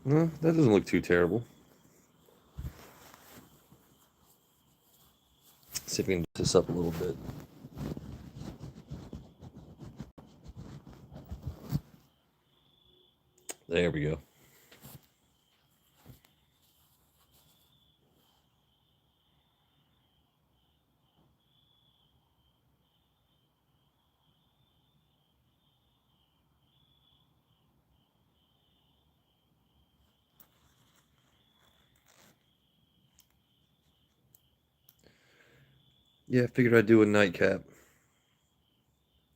No, that doesn't look too terrible. See if we can get this up a little bit. There we go. Yeah, I figured I'd do a nightcap.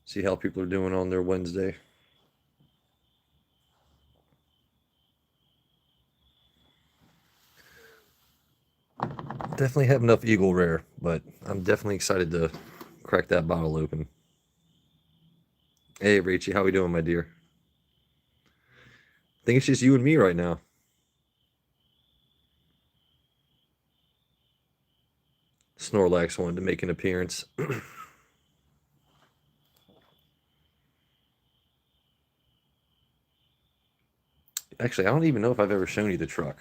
See how people are doing on their Wednesday. Definitely have enough Eagle Rare, but I'm definitely excited to crack that bottle open. Hey, Rachie, how we doing, my dear? I think it's just you and me right now. Snorlax wanted to make an appearance. Actually, I don't even know if I've ever shown you the truck.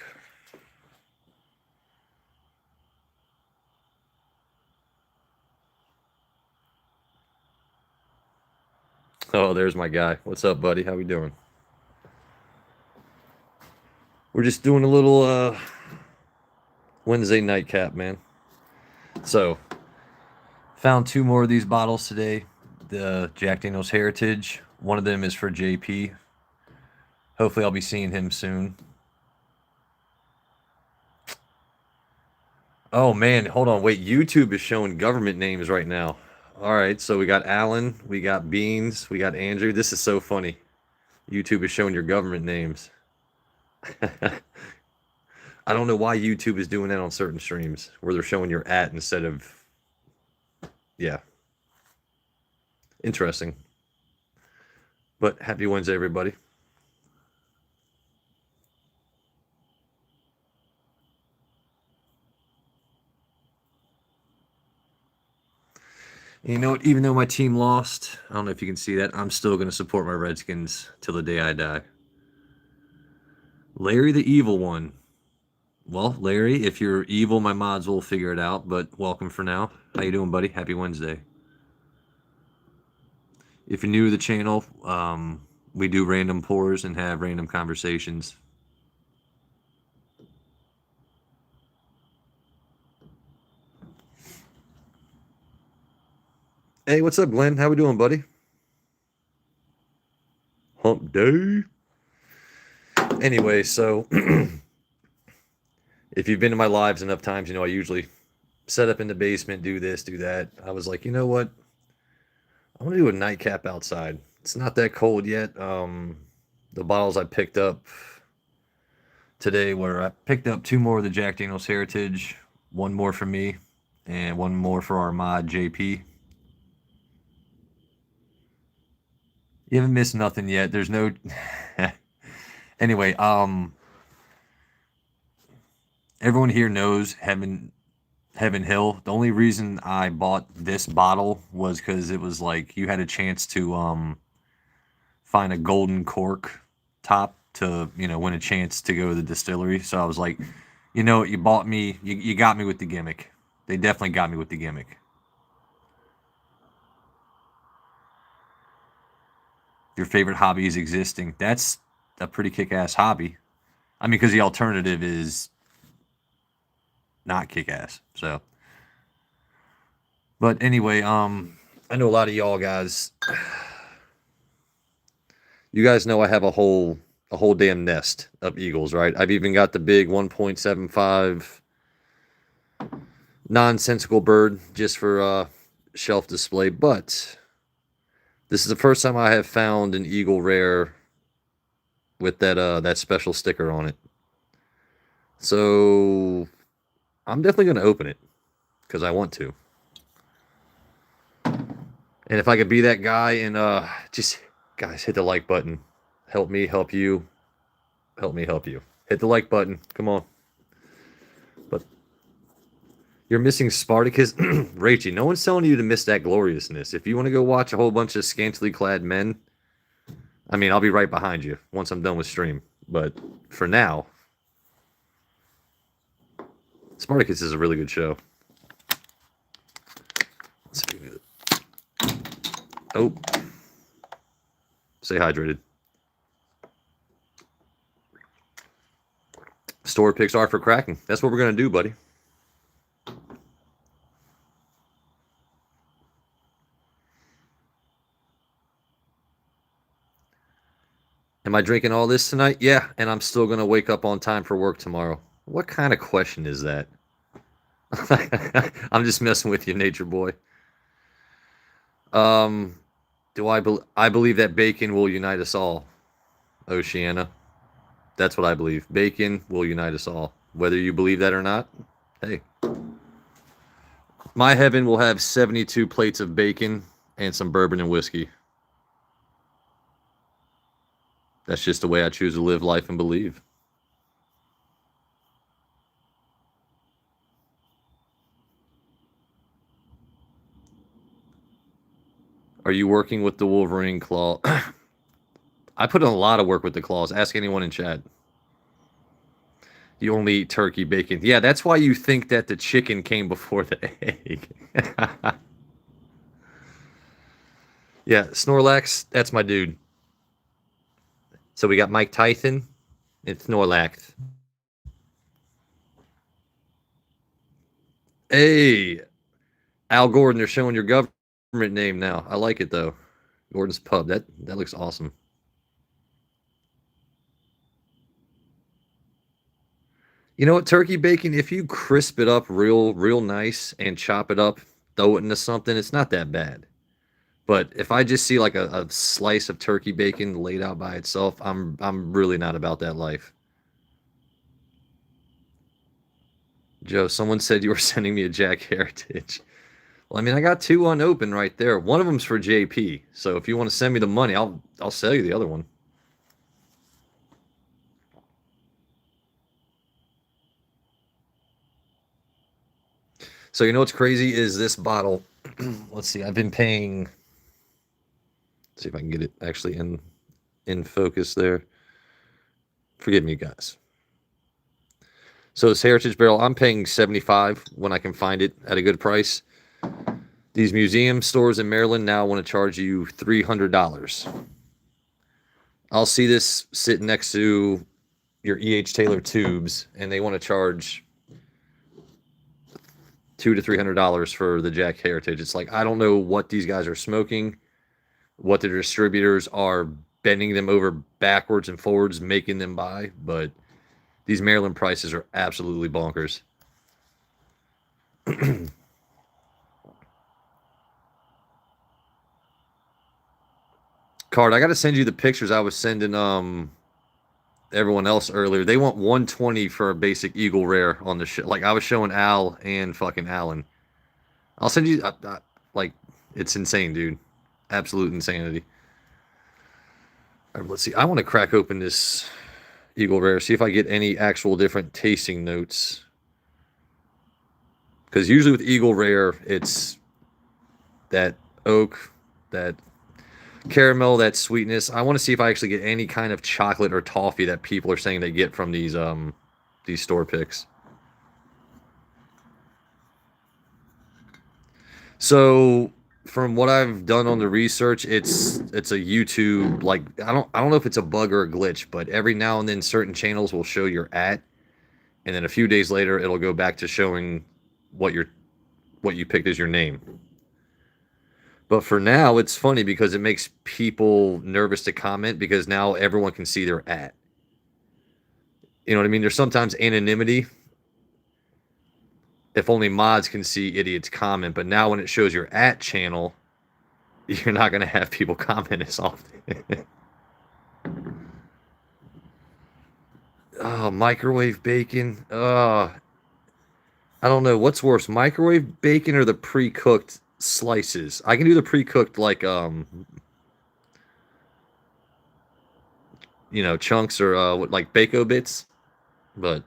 Oh, there's my guy. What's up, buddy? How we doing? We're just doing a little Wednesday nightcap, man. So, found two more of these bottles today. The Jack Daniel's Heritage. One of them is for JP. Hopefully, I'll be seeing him soon. Oh man, hold on. Wait, YouTube is showing government names right now. All right, so we got Alan, we got Beans, we got Andrew. This is so funny. YouTube is showing your government names. I don't know why YouTube is doing that on certain streams where they're showing your @ instead of, yeah. Interesting. But happy Wednesday, everybody. And you know what? Even though my team lost, I don't know if you can see that, I'm still going to support my Redskins till the day I die. Larry the Evil One. Well, Larry, if you're evil, my mods will figure it out, but welcome for now. How you doing, buddy? Happy Wednesday. If you're new to the channel, we do random pours and have random conversations. Hey, what's up, Glenn? How we doing, buddy? Hump day. Anyway, so if you've been to my lives enough times, you know I usually set up in the basement, do this, do that. I was like, you know what? I want to do a nightcap outside. It's not that cold yet. The bottles I picked up today were I picked up two more of the Jack Daniel's Heritage, one more for me, and one more for our mod JP. You haven't missed nothing yet. There's no. Anyway, everyone here knows Heaven Hill. The only reason I bought this bottle was because it was like you had a chance to find a golden cork top to win a chance to go to the distillery. So I was like, you know what, you bought me, you got me with the gimmick. They definitely got me with the gimmick. Your favorite hobby is existing. That's a pretty kick-ass hobby. I mean, because the alternative is not kick-ass. So, but anyway, I know a lot of y'all guys. You guys know I have a whole damn nest of eagles, right? I've even got the big 1.75 nonsensical bird just for shelf display, but this is the first time I have found an eagle rare with that special sticker on it. So I'm definitely going to open it because I want to. And if I could be that guy and just guys hit the like button. Help me help you. Help me help you. Hit the like button. Come on. But you're missing Spartacus. Rachie, no one's telling you to miss that gloriousness. If you want to go watch a whole bunch of scantily clad men, I mean, I'll be right behind you once I'm done with stream. But for now, Spartacus is a really good show. Let's see. Oh, stay hydrated. Store picks are for cracking. That's what we're gonna do, buddy. Am I drinking all this tonight? Yeah, and I'm still gonna wake up on time for work tomorrow. What kind of question is that? I'm just messing with you, nature boy. Do I believe that bacon will unite us all, Oceana? That's what I believe. Bacon will unite us all. Whether you believe that or not, hey. My heaven will have 72 plates of bacon and some bourbon and whiskey. That's just the way I choose to live life and believe. Are you working with the Wolverine claw? I put in a lot of work with the claws. Ask anyone in chat. You only eat turkey bacon. Yeah, that's why you think that the chicken came before the egg. Yeah, Snorlax, that's my dude. So we got Mike Tyson and Snorlax. Hey, Al Gordon, they're showing your government name now. I like it though. Gordon's Pub. That looks awesome. You know what? Turkey bacon, if you crisp it up real nice and chop it up, throw it into something, it's not that bad. But if I just see like a slice of turkey bacon laid out by itself, I'm really not about that life. Joe, someone said you were sending me a Jack Heritage. Well, I mean, I got two unopened right there. One of them's for JP. So if you want to send me the money, I'll sell you the other one. So you know what's crazy is this bottle. Let's see. I've been paying. Let's see if I can get it actually in focus there. Forgive me, guys. So this Heritage barrel, I'm paying $75 when I can find it at a good price. These museum stores in Maryland now want to charge you $300. I'll see this sitting next to your E.H. Taylor tubes, and they want to charge $200 to $300 for the Jack Heritage. It's like, I don't know what these guys are smoking, what the distributors are bending them over backwards and forwards, making them buy, but these Maryland prices are absolutely bonkers. Card, I got to send you the pictures I was sending everyone else earlier. They want 120 for a basic Eagle Rare on the show. Like I was showing Al and fucking Alan. I'll send you like it's insane, dude. Absolute insanity. All right, let's see. I want to crack open this Eagle Rare, see if I get any actual different tasting notes. Because usually with Eagle Rare, it's that oak, that caramel, that sweetness. I want to see if I actually get any kind of chocolate or toffee that people are saying they get from these store picks. So from what I've done on the research, it's a YouTube, like I don't know if it's a bug or a glitch, but every now and then certain channels will show your at, and then a few days later it'll go back to showing what you picked as your name. But for now, it's funny because it makes people nervous to comment because now everyone can see their at. You know what I mean? There's sometimes anonymity. If only mods can see idiots comment, but now when it shows your at channel, you're not going to have people comment as often. Oh, microwave bacon. I don't know. What's worse, microwave bacon or the pre-cooked slices? I can do the pre-cooked like chunks or like Bako bits, but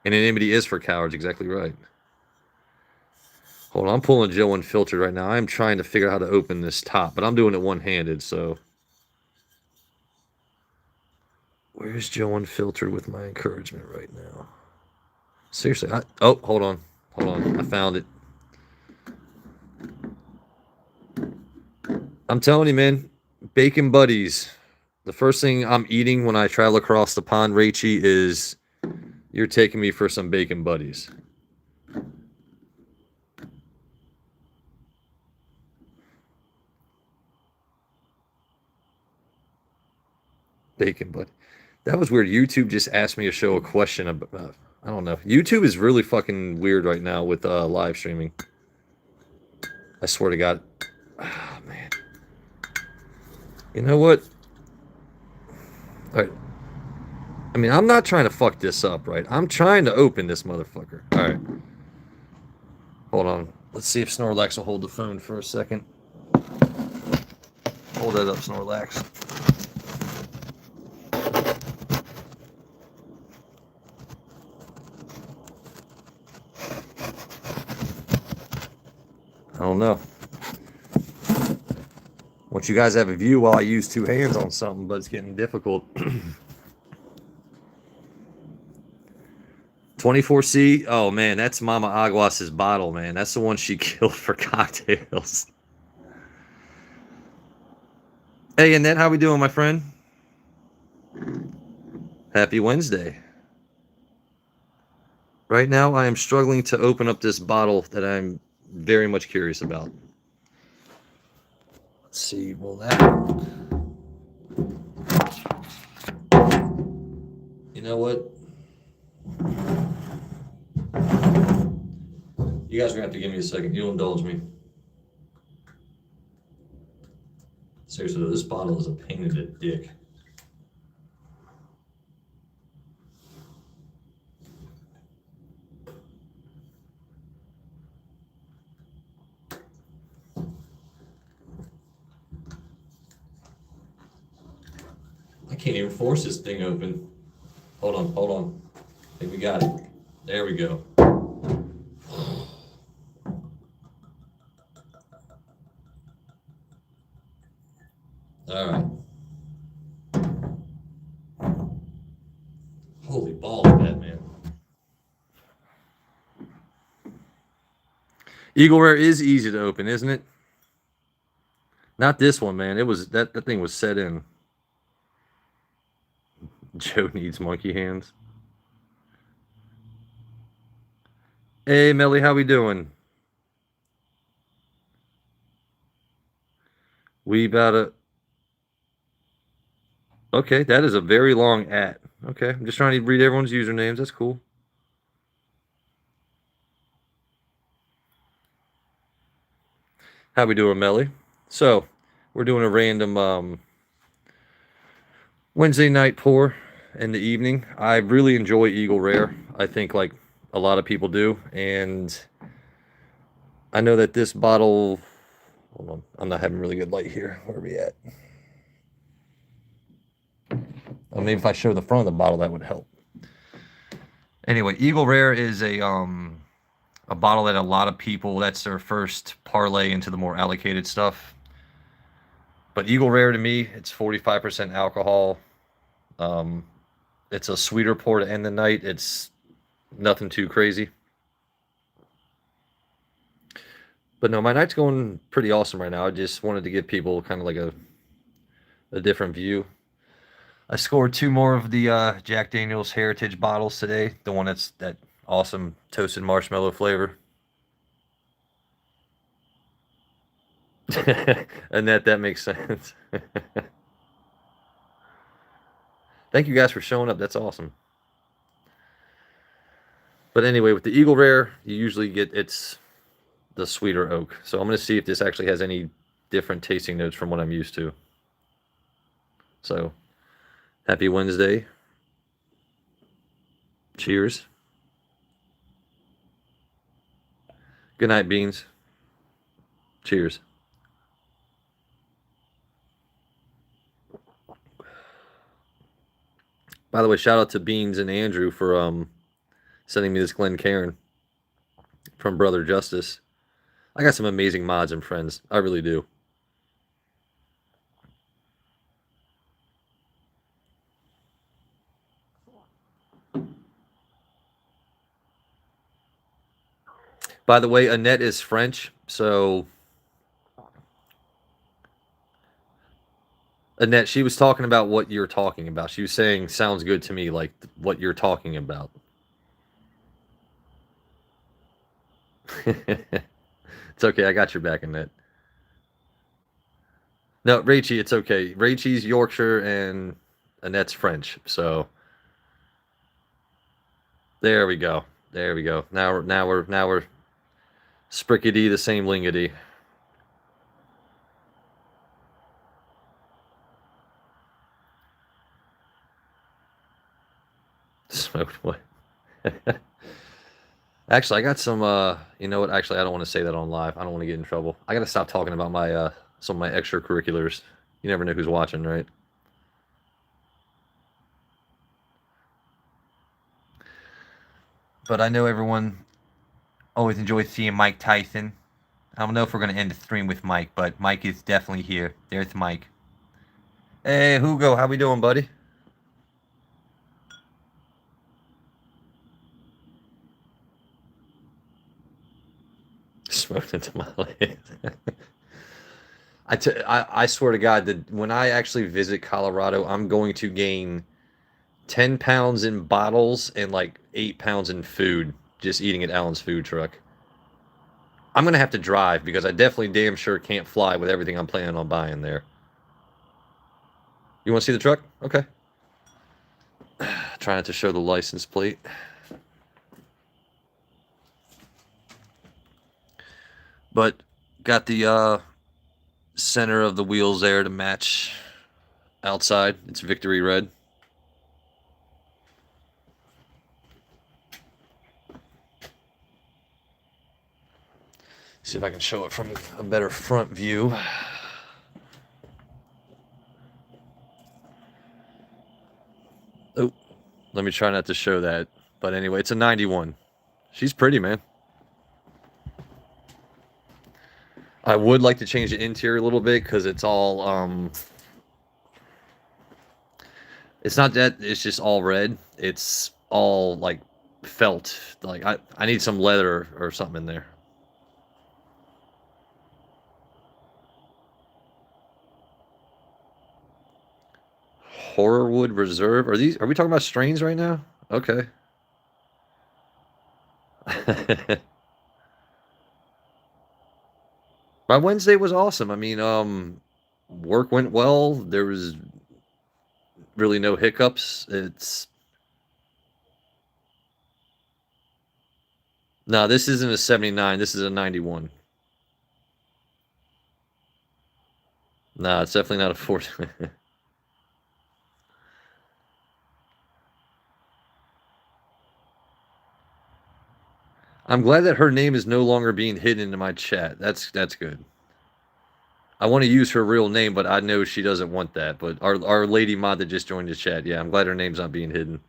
anonymity is for cowards. Exactly right. Hold on, I'm pulling Joe Unfiltered right now. I'm trying to figure out how to open this top, but I'm doing it one-handed, so Where's Joe Unfiltered with my encouragement right now? Seriously, oh, hold on. I found it. I'm telling you, man, bacon buddies. The first thing I'm eating when I travel across the pond, Rachy, is you're taking me for some bacon buddies. Bacon buddy. That was weird. YouTube just asked me to show a question about. I don't know. YouTube is really fucking weird right now with live streaming. I swear to God. Oh, man. You know what? All right. I mean, I'm not trying to fuck this up, right? I'm trying to open this motherfucker. All right. Hold on. Let's see if Snorlax will hold the phone for a second. Hold that up, Snorlax. I don't know. Want you guys to have a view while I use two hands on something, but it's getting difficult. 24C. Oh man, that's Mama Aguas's bottle, man. That's the one she killed for cocktails. Hey, Annette, how we doing, my friend? Happy Wednesday. Right now, I am struggling to open up this bottle that I'm very much curious about. Let's see, will that... You know what? You guys are going to have to give me a second. You'll indulge me. Seriously, though, this bottle is a pain in the dick. I can't even force this thing open. Hold on. I think we got it. There we go. All right. Holy balls, Batman. Eagle Rare is easy to open, isn't it? Not this one, man. It was that thing was set in. Joe needs monkey hands. Hey, Melly, how we doing? We about to... Okay, that is a very long @ Okay, I'm just trying to read everyone's usernames. That's cool. How we doing, Melly? So, we're doing a random Wednesday night pour in the evening. I really enjoy Eagle Rare. I think like a lot of people do, and I know that this bottle... Hold on, I'm not having really good light here. Where are we at? Oh, maybe if I show the front of the bottle, that would help. Anyway, Eagle Rare is a bottle that a lot of people, that's their first parlay into the more allocated stuff. But Eagle Rare to me, it's 45% alcohol. It's a sweeter pour to end the night. It's nothing too crazy. But no, my night's going pretty awesome right now. I just wanted to give people kind of like a different view. I scored 2 more of the Jack Daniel's Heritage bottles today. The one that's that awesome toasted marshmallow flavor. And that makes sense. Thank you guys for showing up. That's awesome. But anyway, with the Eagle Rare, you usually get it's the sweeter oak. So I'm going to see if this actually has any different tasting notes from what I'm used to. So, happy Wednesday. Cheers. Good night, Beans. Cheers. By the way, shout out to Beans and Andrew for sending me this Glencairn from Brother Justice. I got some amazing mods and friends. I really do. By the way, Annette is French, so Annette, she was talking about what you're talking about. She was saying, "Sounds good to me," like what you're talking about. It's okay. I got your back, Annette. No, Rachie, it's okay. Rachie's Yorkshire and Annette's French. So there we go. There we go. Now we're sprickety the same lingity. Smoked what? Actually, I got some. You know what? Actually, I don't want to say that on live. I don't want to get in trouble. I got to stop talking about my some of my extracurriculars. You never know who's watching, right? But I know everyone always enjoys seeing Mike Tyson. I don't know if we're gonna end the stream with Mike, but Mike is definitely here. There's Mike. Hey, Hugo, how we doing, buddy? Smoked into my legs. I swear to God that when I actually visit Colorado, I'm going to gain 10 pounds in bottles and like 8 pounds in food just eating at Allen's food truck. I'm going to have to drive because I definitely damn sure can't fly with everything I'm planning on buying there. You want to see the truck? Okay. Try not to show the license plate. But got the center of the wheels there to match outside. It's Victory Red. See if I can show it from a better front view. Oh, let me try not to show that. But anyway, it's a 91. She's pretty, man. I would like to change the interior a little bit because it's all it's not that it's just all red. It's all like felt. Like I need some leather or something in there. Horrorwood Reserve. Are we talking about strains right now? Okay. My Wednesday was awesome. I mean, work went well. There was really no hiccups. It's no, this isn't a 79. This is a 91. No, it's definitely not a 40. I'm glad that her name is no longer being hidden into my chat. That's good. I want to use her real name, but I know she doesn't want that. But our lady mod that just joined the chat, yeah, I'm glad her name's not being hidden.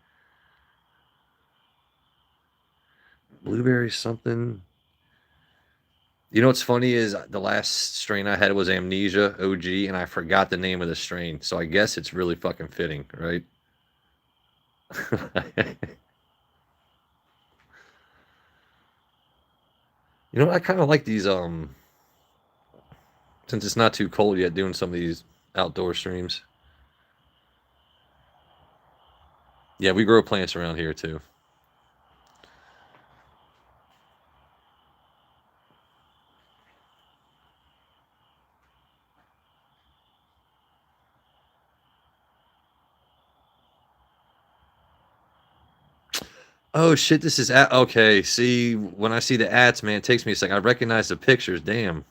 Blueberry something. You know what's funny is the last strain I had was Amnesia OG, and I forgot the name of the strain. So I guess it's really fucking fitting, right? You know, I kind of like these since it's not too cold yet, doing some of these outdoor streams. Yeah, we grow plants around here too. Oh shit, this is okay. See, when I see the ads, man, it takes me a second. I recognize the pictures. Damn.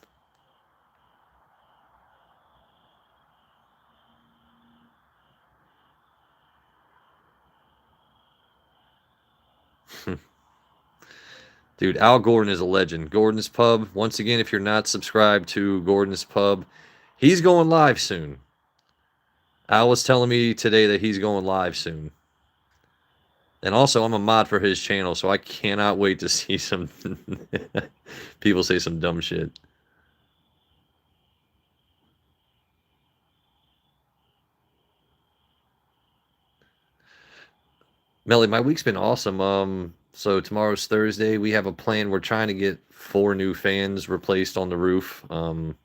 Dude, Al Gordon is a legend. Gordon's Pub. Once again, if you're not subscribed to Gordon's Pub, he's going live soon. Al was telling me today that he's going live soon. And also, I'm a mod for his channel, so I cannot wait to see some people say some dumb shit. Melly, my week's been awesome. So tomorrow's Thursday. We have a plan. We're trying to get 4 new fans replaced on the roof. All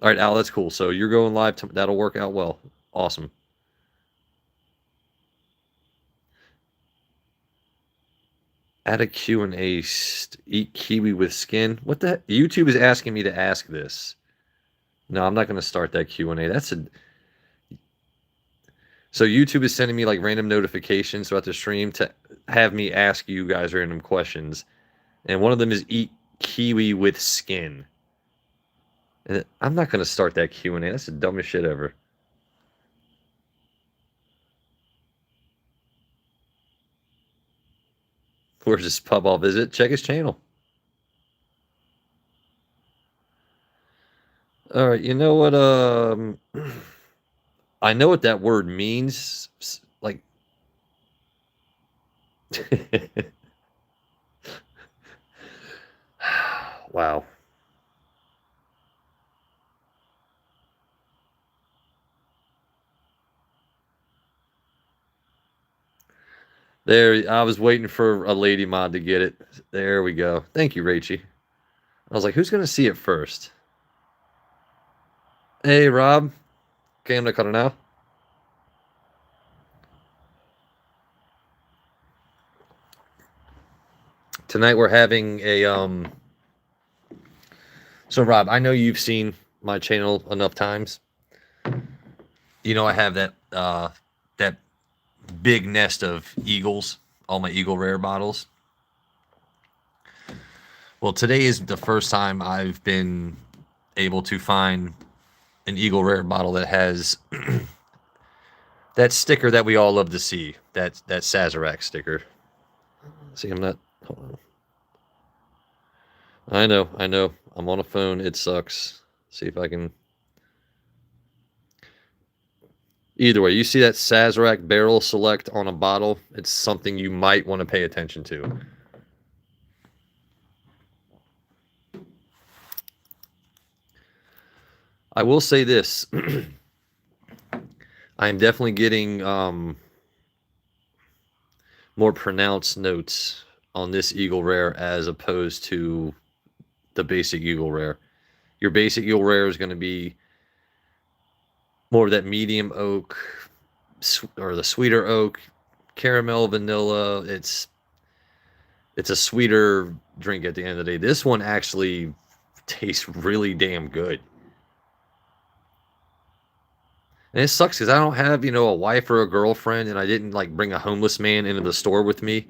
right, Al, that's cool. So you're going live. That'll work out well. Awesome. Add a Q&A. Eat kiwi with skin. What the heck? YouTube is asking me to ask this. No, I'm not going to start that Q&A. So YouTube is sending me like random notifications throughout the stream to have me ask you guys random questions. And one of them is eat kiwi with skin. And I'm not going to start that Q&A. That's the dumbest shit ever. Where's this pub I'll visit? Check his channel. All right, you know what? I know what that word means. Like, wow. There, I was waiting for a lady mod to get it. There we go. Thank you, Rachie. I was like, who's going to see it first? Hey, Rob. Okay, I'm going to cut it now. Tonight we're having a So Rob, I know you've seen my channel enough times. You know I have that that big nest of Eagles, all my Eagle Rare bottles. Well, today is the first time I've been able to find an Eagle Rare bottle that has that sticker that we all love to see, that Sazerac sticker. See, I'm not. Hold on. I know. I'm on a phone. It sucks. See if I can. Either way, you see that Sazerac barrel select on a bottle, it's something you might want to pay attention to. I will say this. I am definitely getting more pronounced notes on this Eagle Rare as opposed to the basic Eagle Rare. Your basic Eagle Rare is going to be more of that medium oak or the sweeter oak, caramel, vanilla. It's a sweeter drink at the end of the day. This one actually tastes really damn good. And it sucks because I don't have, a wife or a girlfriend, and I didn't like bring a homeless man into the store with me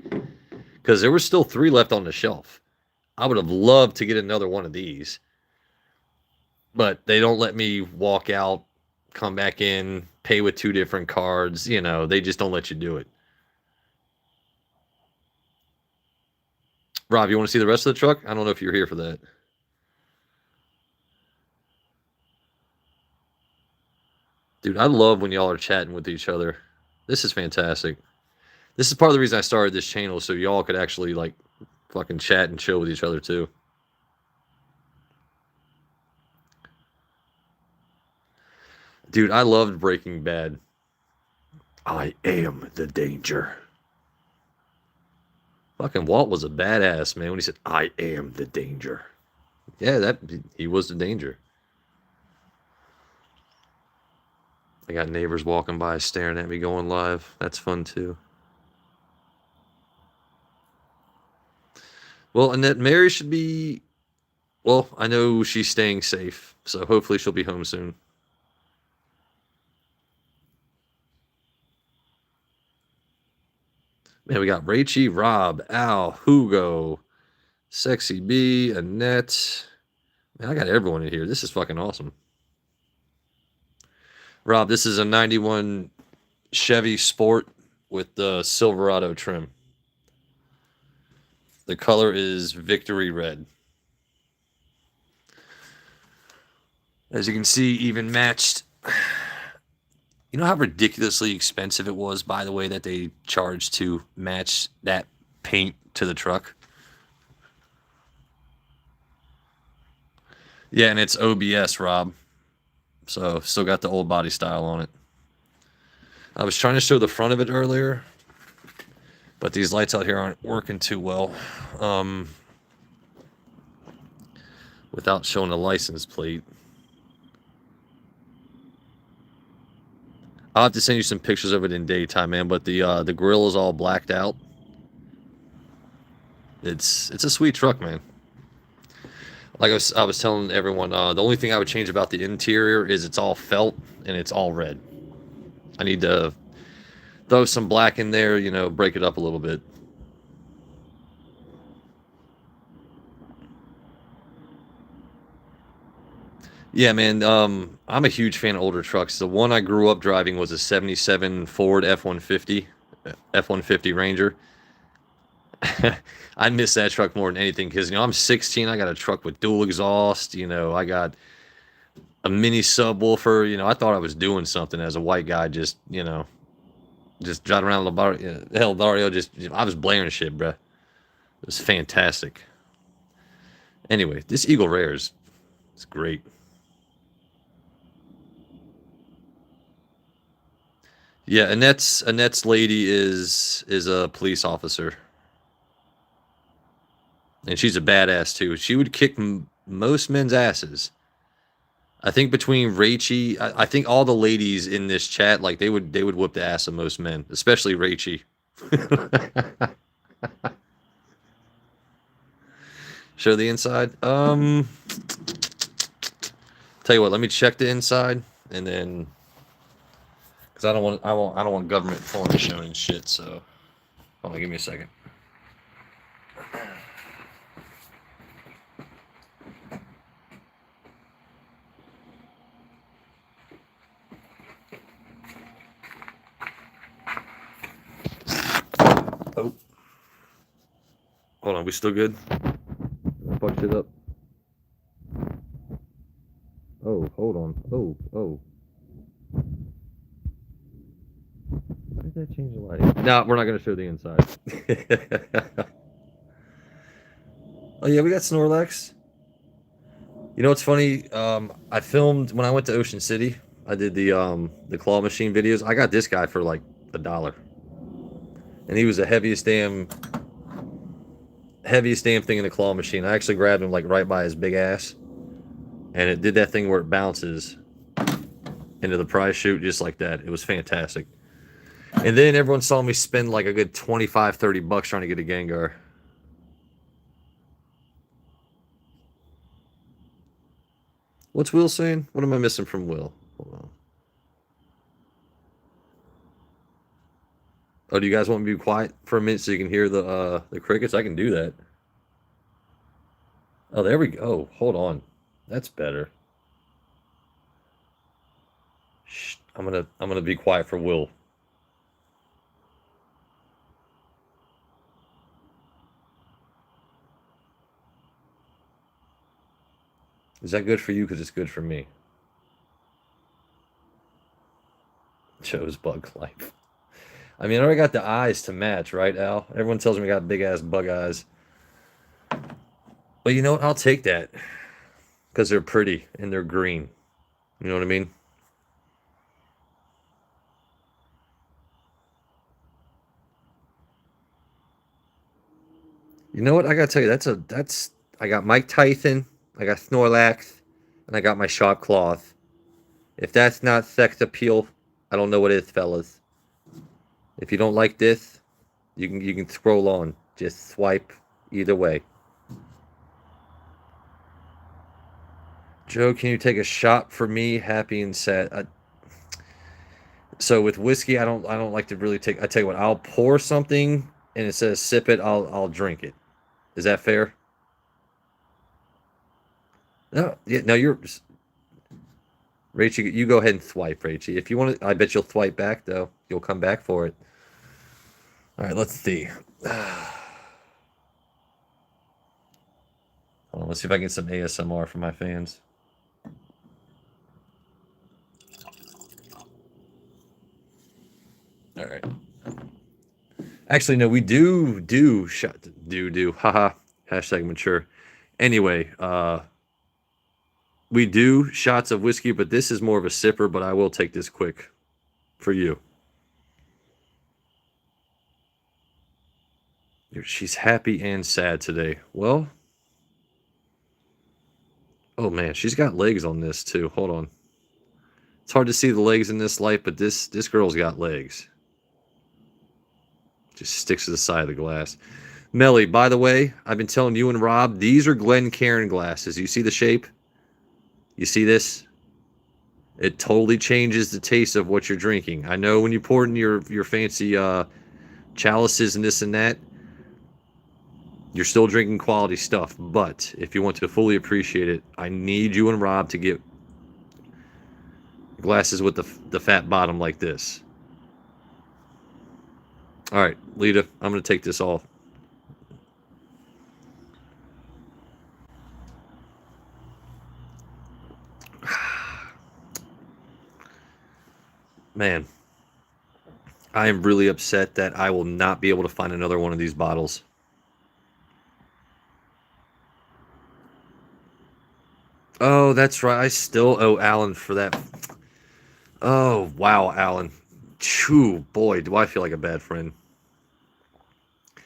because there were still 3 left on the shelf. I would have loved to get another one of these, but they don't let me walk out, come back in, pay with 2 different cards. They just don't let you do it. Rob, you want to see the rest of the truck? I don't know if you're here for that. Dude, I love when y'all are chatting with each other. This is fantastic. This is part of the reason I started this channel, so y'all could actually, like, fucking chat and chill with each other, too. Dude, I loved Breaking Bad. I am the danger. Fucking Walt was a badass, man, when he said, I am the danger. Yeah, he was the danger. I got neighbors walking by staring at me going live. That's fun, too. Well, Annette Mary should be... Well, I know she's staying safe, so hopefully she'll be home soon. Man, we got Rachie, Rob, Al, Hugo, Sexy B, Annette. Man, I got everyone in here. This is fucking awesome. Rob, this is a 91 Chevy Sport with the Silverado trim. The color is Victory Red. As you can see, even matched. You know how ridiculously expensive it was, by the way, that they charged to match that paint to the truck? Yeah, and it's OBS, Rob. So, still got the old body style on it. I was trying to show the front of it earlier. But these lights out here aren't working too well. Without showing a license plate. I'll have to send you some pictures of it in daytime, man. But the grill is all blacked out. It's a sweet truck, man. Like I was telling everyone, the only thing I would change about the interior is it's all felt and it's all red. I need to throw some black in there, you know, break it up a little bit. Yeah, man. I'm a huge fan of older trucks. The one I grew up driving was a '77 Ford F-150 Ranger. I miss that truck more than anything because I'm 16. I got a truck with dual exhaust. I got a mini subwoofer. I thought I was doing something as a white guy. Just driving around El Barrio. I was blaring shit, bruh. It was fantastic. Anyway, this Eagle Rare is great. Yeah, Annette's lady is a police officer, and she's a badass too. She would kick most men's asses. I think between Rachy, I think all the ladies in this chat, like they would whip the ass of most men, especially Rachy. Show the inside. Tell you what, let me check the inside, and then because I don't want government phones showing shit. So hold on, give me a second. Oh, hold on, we still good? Fuck shit up. Oh, hold on. Oh. Why did that change the lighting? No, we're not gonna show the inside. Oh yeah, we got Snorlax. You know what's funny? I filmed when I went to Ocean City. I did the claw machine videos. I got this guy for like $1, and he was the heaviest damn thing in the claw machine. I actually grabbed him like right by his big ass, and it did that thing where it bounces into the prize chute just like that. It was fantastic. And then everyone saw me spend like a good 25, $30 trying to get a Gengar. What's Will saying? What am I missing from Will? Hold on. Oh, do you guys want me to be quiet for a minute so you can hear the crickets? I can do that. Oh, there we go. Oh, hold on. That's better. Shh. I'm gonna be quiet for Will. Is that good for you? Because it's good for me. Joe's bug life. I mean, I already got the eyes to match, right, Al? Everyone tells me I got big ass bug eyes. But you know what? I'll take that because they're pretty and they're green. You know what I mean? You know what? I gotta tell you, that's I got Mike Tyson, I got Snorlax, and I got my shop cloth. If that's not sex appeal, I don't know what is, fellas. If you don't like this, you can scroll on. Just swipe either way. Joe, can you take a shot for me? Happy and sad. So with whiskey, I don't like to really take. I tell you what, I'll pour something and it says sip it. I'll drink it. Is that fair? No, yeah, no. Rachie. You go ahead and swipe, Rachie. If you want to, I bet you'll swipe back though. You'll come back for it. All right, let's see. Hold on, let's see if I can get some ASMR from my fans. All right. Actually, no, we do shot do haha hashtag mature. Anyway, we do shots of whiskey, but this is more of a sipper. But I will take this quick for you. She's happy and sad today. Well, oh man, she's got legs on this too. Hold on. It's hard to see the legs in this light, but this girl's got legs. Just sticks to the side of the glass. Melly, by the way, I've been telling you and Rob, these are Glencairn glasses. You see the shape? You see this? It totally changes the taste of what you're drinking. I know when you pour it in your fancy chalices and this and that, you're still drinking quality stuff. But if you want to fully appreciate it, I need you and Rob to get glasses with the fat bottom like this. All right, Lita, I'm going to take this off. Man, I am really upset that I will not be able to find another one of these bottles. Oh, that's right. I still owe Alan for that. Oh, wow, Alan. Chew, boy, do I feel like a bad friend.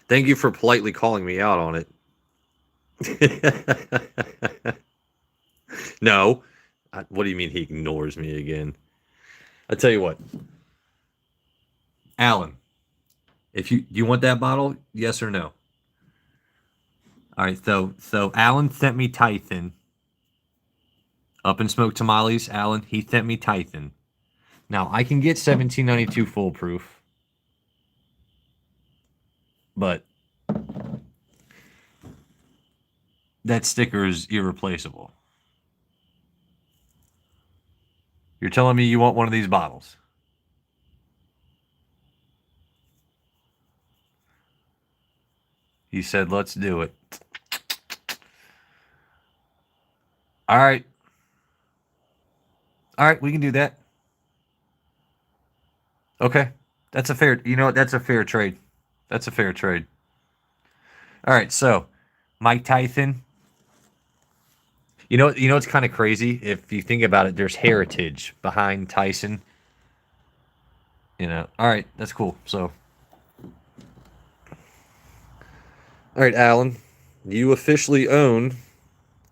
Thank you for politely calling me out on it. No. What do you mean he ignores me again? I tell you what. Alan, if you want that bottle, yes or no? All right, so Alan sent me Tython. Up and Smoke Tamales, Alan, he sent me Tython. Now, I can get 1792 foolproof, but that sticker is irreplaceable. You're telling me you want one of these bottles? He said, let's do it. All right. All right, we can do that. Okay. That's a fair, that's a fair trade. That's a fair trade. All right, so Mike Tyson. It's kind of crazy if you think about it. There's heritage behind Tyson. All right, that's cool. So, all right, Alan, you officially own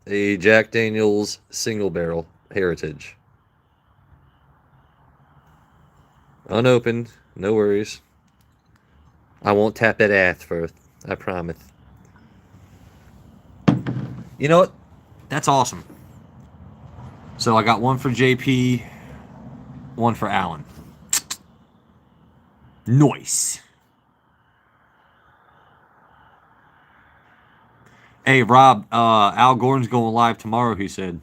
a Jack Daniel's single barrel heritage. Unopened, no worries. I won't tap that ass first. I promise. You know what? That's awesome. So I got one for JP, one for Alan. Nice. Hey, Rob, Al Gordon's going live tomorrow, he said.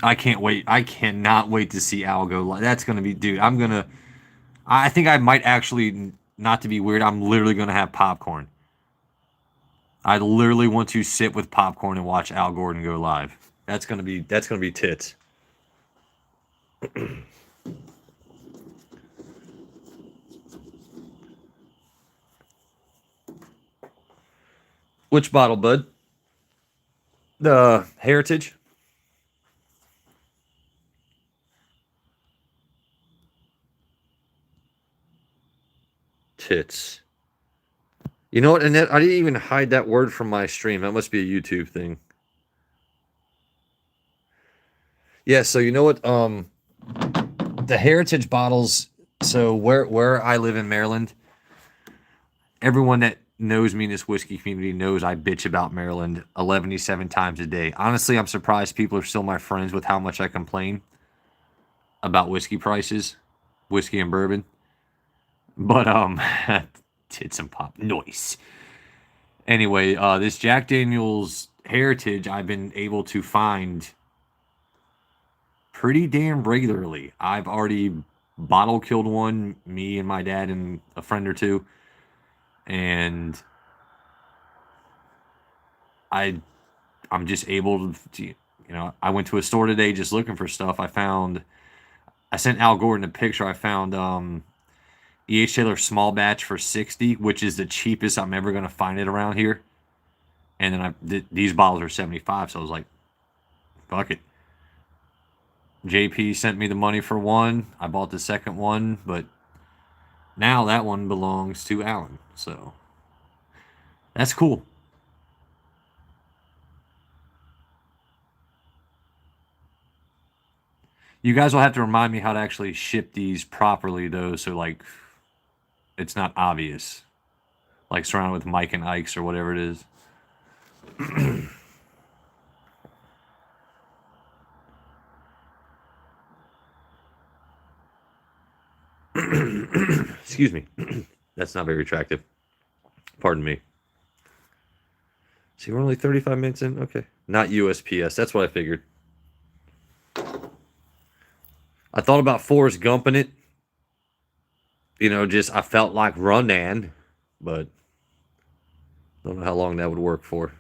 I can't wait. I cannot wait to see Al go live. That's going to be, dude, I think I might actually, not to be weird, I'm literally going to have popcorn. I literally want to sit with popcorn and watch Al Gordon go live. That's going to be tits. Which bottle, bud? The Heritage? Tits. You know what, Annette? I didn't even hide that word from my stream. That must be a YouTube thing. Yeah, so you know what? The Heritage bottles. So where I live in Maryland, everyone that knows me in this whiskey community knows I bitch about Maryland 11-7 times a day. Honestly, I'm surprised people are still my friends with how much I complain about whiskey prices, whiskey and bourbon. But tits and pop noise. Anyway, this Jack Daniel's Heritage I've been able to find pretty damn regularly. I've already bottle killed one, me and my dad and a friend or two, and I'm just able to, I went to a store today just looking for stuff. I sent Al Gordon a picture. I found E.H. Taylor small batch for 60, which is the cheapest I'm ever going to find it around here. And then these bottles are 75, so I was like, fuck it. JP sent me the money for one. I bought the second one, but now that one belongs to Alan. So that's cool. You guys will have to remind me how to actually ship these properly, though, so like it's not obvious, like surrounded with Mike and Ike's or whatever it is. Excuse me. That's not very attractive. Pardon me. See, we're only 35 minutes in. Okay, not USPS. That's what I figured. I thought about Forrest Gumping it. Just I felt like running, but don't know how long that would work for.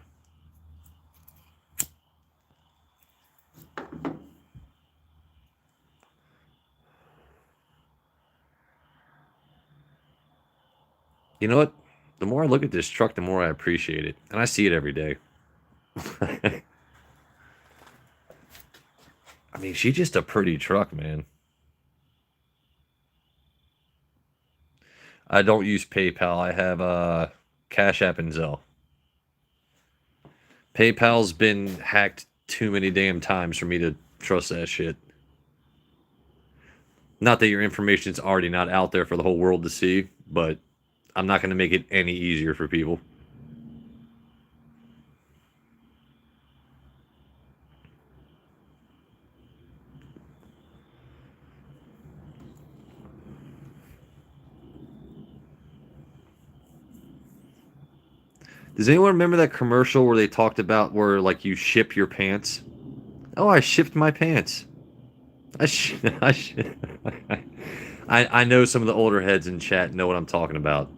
You know what? The more I look at this truck, the more I appreciate it. And I see it every day. I mean, she's just a pretty truck, man. I don't use PayPal. I have Cash App and Zelle. PayPal's been hacked too many damn times for me to trust that shit. Not that your information's already not out there for the whole world to see, but I'm not going to make it any easier for people. Does anyone remember that commercial where they talked about where like you ship your pants? Oh, I shipped my pants. I sh- I, sh- I know some of the older heads in chat know what I'm talking about.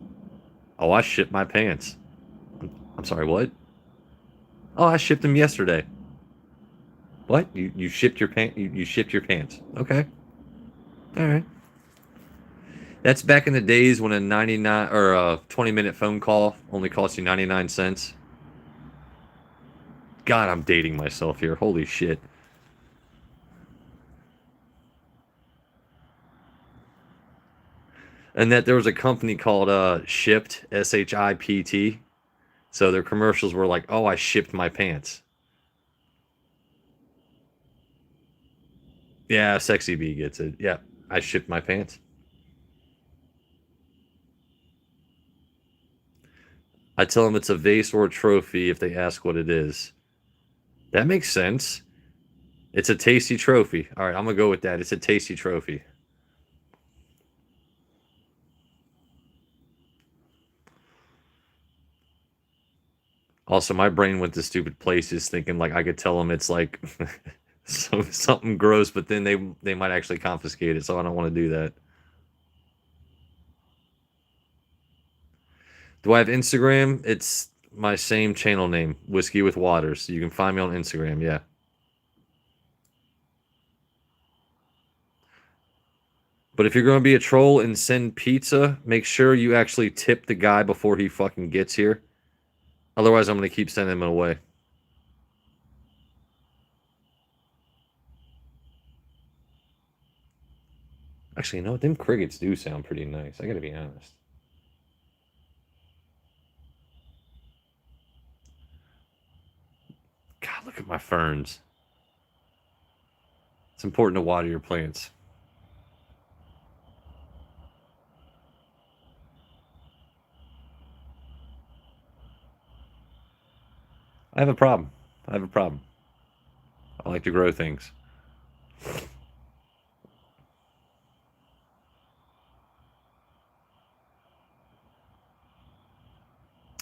Oh, I shipped my pants. I'm sorry, what? Oh, I shipped them yesterday. What? You shipped your pant? You shipped your pants? Okay. All right. That's back in the days when a 99 or a 20-minute phone call only cost you 99 cents. God, I'm dating myself here. Holy shit. And that there was a company called Shipped, SHIPT. So their commercials were like, "Oh, I shipped my pants." Yeah, Sexy B gets it. Yeah, I shipped my pants. I tell them it's a vase or a trophy if they ask what it is. That makes sense. It's a tasty trophy. All right, I'm gonna go with that. It's a tasty trophy. Also, my brain went to stupid places, thinking like I could tell them it's like something gross, but then they might actually confiscate it, so I don't want to do that. Do I have Instagram? It's my same channel name, Whiskey with Waters. You can find me on Instagram. Yeah. But if you're going to be a troll and send pizza, make sure you actually tip the guy before he fucking gets here. Otherwise, I'm going to keep sending him away. Actually, you know what? Them crickets do sound pretty nice. I got to be honest. God, look at my ferns. It's important to water your plants. I have a problem. I have a problem. I like to grow things.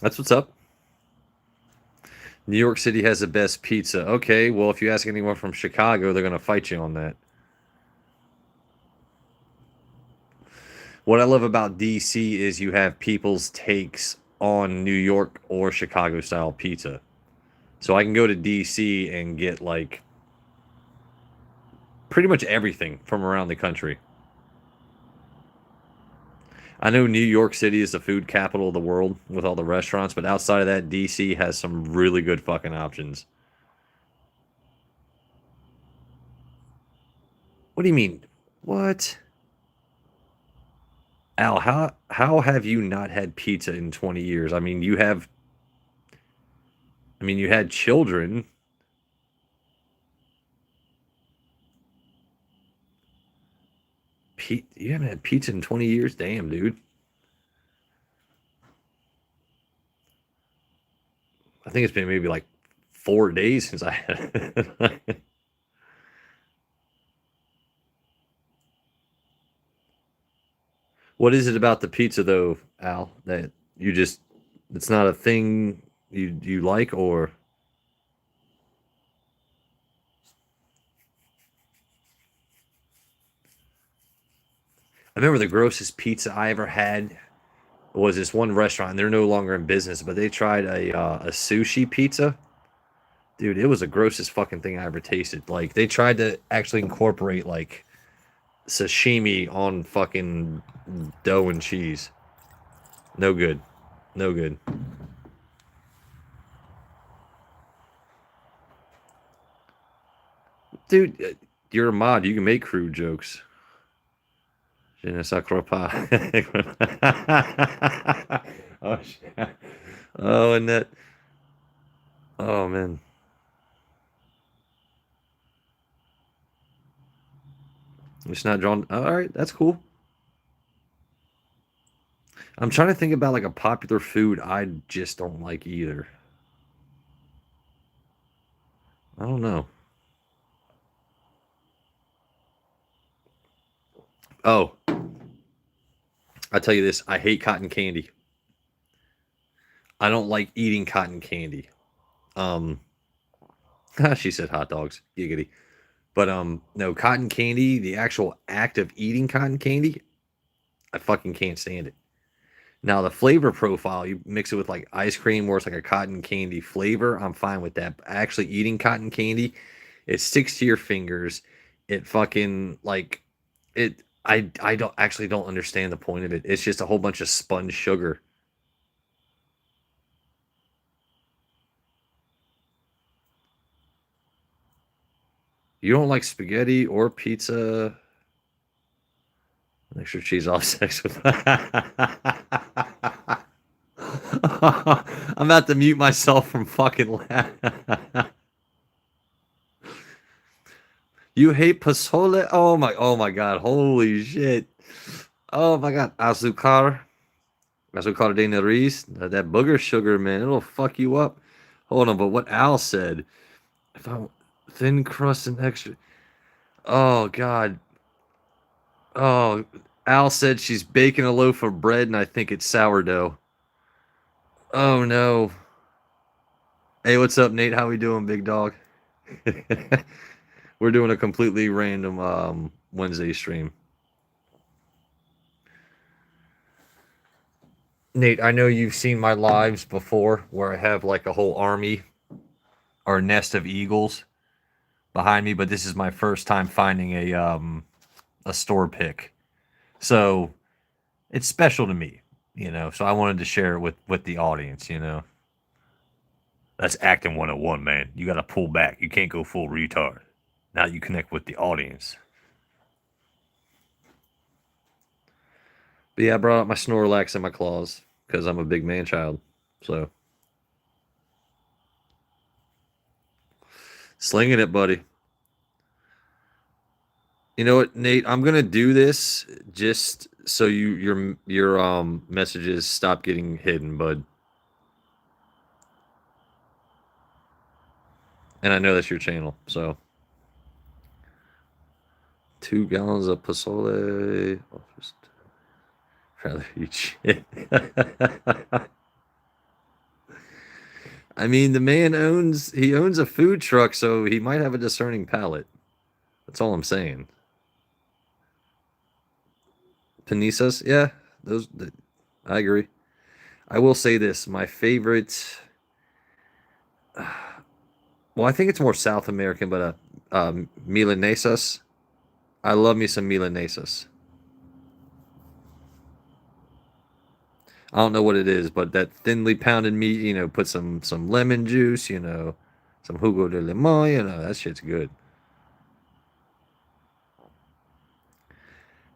That's what's up. New York City has the best pizza. Okay, well, if you ask anyone from Chicago, they're going to fight you on that. What I love about DC is you have people's takes on New York or Chicago style pizza. So I can go to DC and get like pretty much everything from around the country. I know New York City is the food capital of the world with all the restaurants, but outside of that, DC has some really good fucking options. What do you mean? What? Al, how have you not had pizza in 20 years? I mean, you had children. You haven't had pizza in 20 years? Damn, dude. I think it's been maybe like 4 days since I had it. What is it about the pizza though, Al, that you just it's not a thing you like or I remember the grossest pizza I ever had was this one restaurant. They're no longer in business, but they tried a sushi pizza. Dude, it was the grossest fucking thing I ever tasted. Like they tried to actually incorporate like sashimi on fucking dough and cheese. No good. No good. Dude, you're a mod. You can make crude jokes. Je ne sacre pas. Oh, shit. Oh, and that. Oh, man. It's not drawn. All right, that's cool. I'm trying to think about like a popular food I just don't like either. I don't know. Oh, I tell you this. I hate cotton candy. I don't like eating cotton candy. Um, she said hot dogs. Giggity. But no, cotton candy, the actual act of eating cotton candy, I fucking can't stand it. Now the flavor profile, you mix it with like ice cream where it's like a cotton candy flavor, I'm fine with that. But actually eating cotton candy, it sticks to your fingers. It fucking like it I don't understand the point of it. It's just a whole bunch of spun sugar. You don't like spaghetti or pizza? Extra cheese off sex with. I'm about to mute myself from fucking laughing. You hate pozole? Oh my god, holy shit. Oh my god, azúcar de nariz, that booger sugar, man, it'll fuck you up. Hold on, but what Al said, if I thin crust and extra, oh god, oh, Al said she's baking a loaf of bread and I think it's sourdough. Oh no. Hey, what's up, Nate? How we doing, big dog? We're doing a completely random Wednesday stream. Nate, I know you've seen my lives before where I have like a whole army or nest of eagles behind me, but this is my first time finding a store pick. So it's special to me, you know. So I wanted to share it with the audience, you know. That's acting 101, man. You got to pull back. You can't go full retard. Now you connect with the audience. But yeah, I brought out my Snorlax and my claws because I'm a big man child. So slinging it, buddy. You know what, Nate? I'm gonna do this just so your messages stop getting hidden, bud. And I know that's your channel, so 2 gallons of pozole. I'll just rather eat shit. I mean, the man owns a food truck, so he might have a discerning palate. That's all I'm saying. Panisas, yeah, those. I agree. I will say this: my favorite. Well, I think it's more South American, but Milanesas. I love me some Milanesas. I don't know what it is, but that thinly pounded meat, you know, put some lemon juice, you know, some jugo de limon, you know, that shit's good.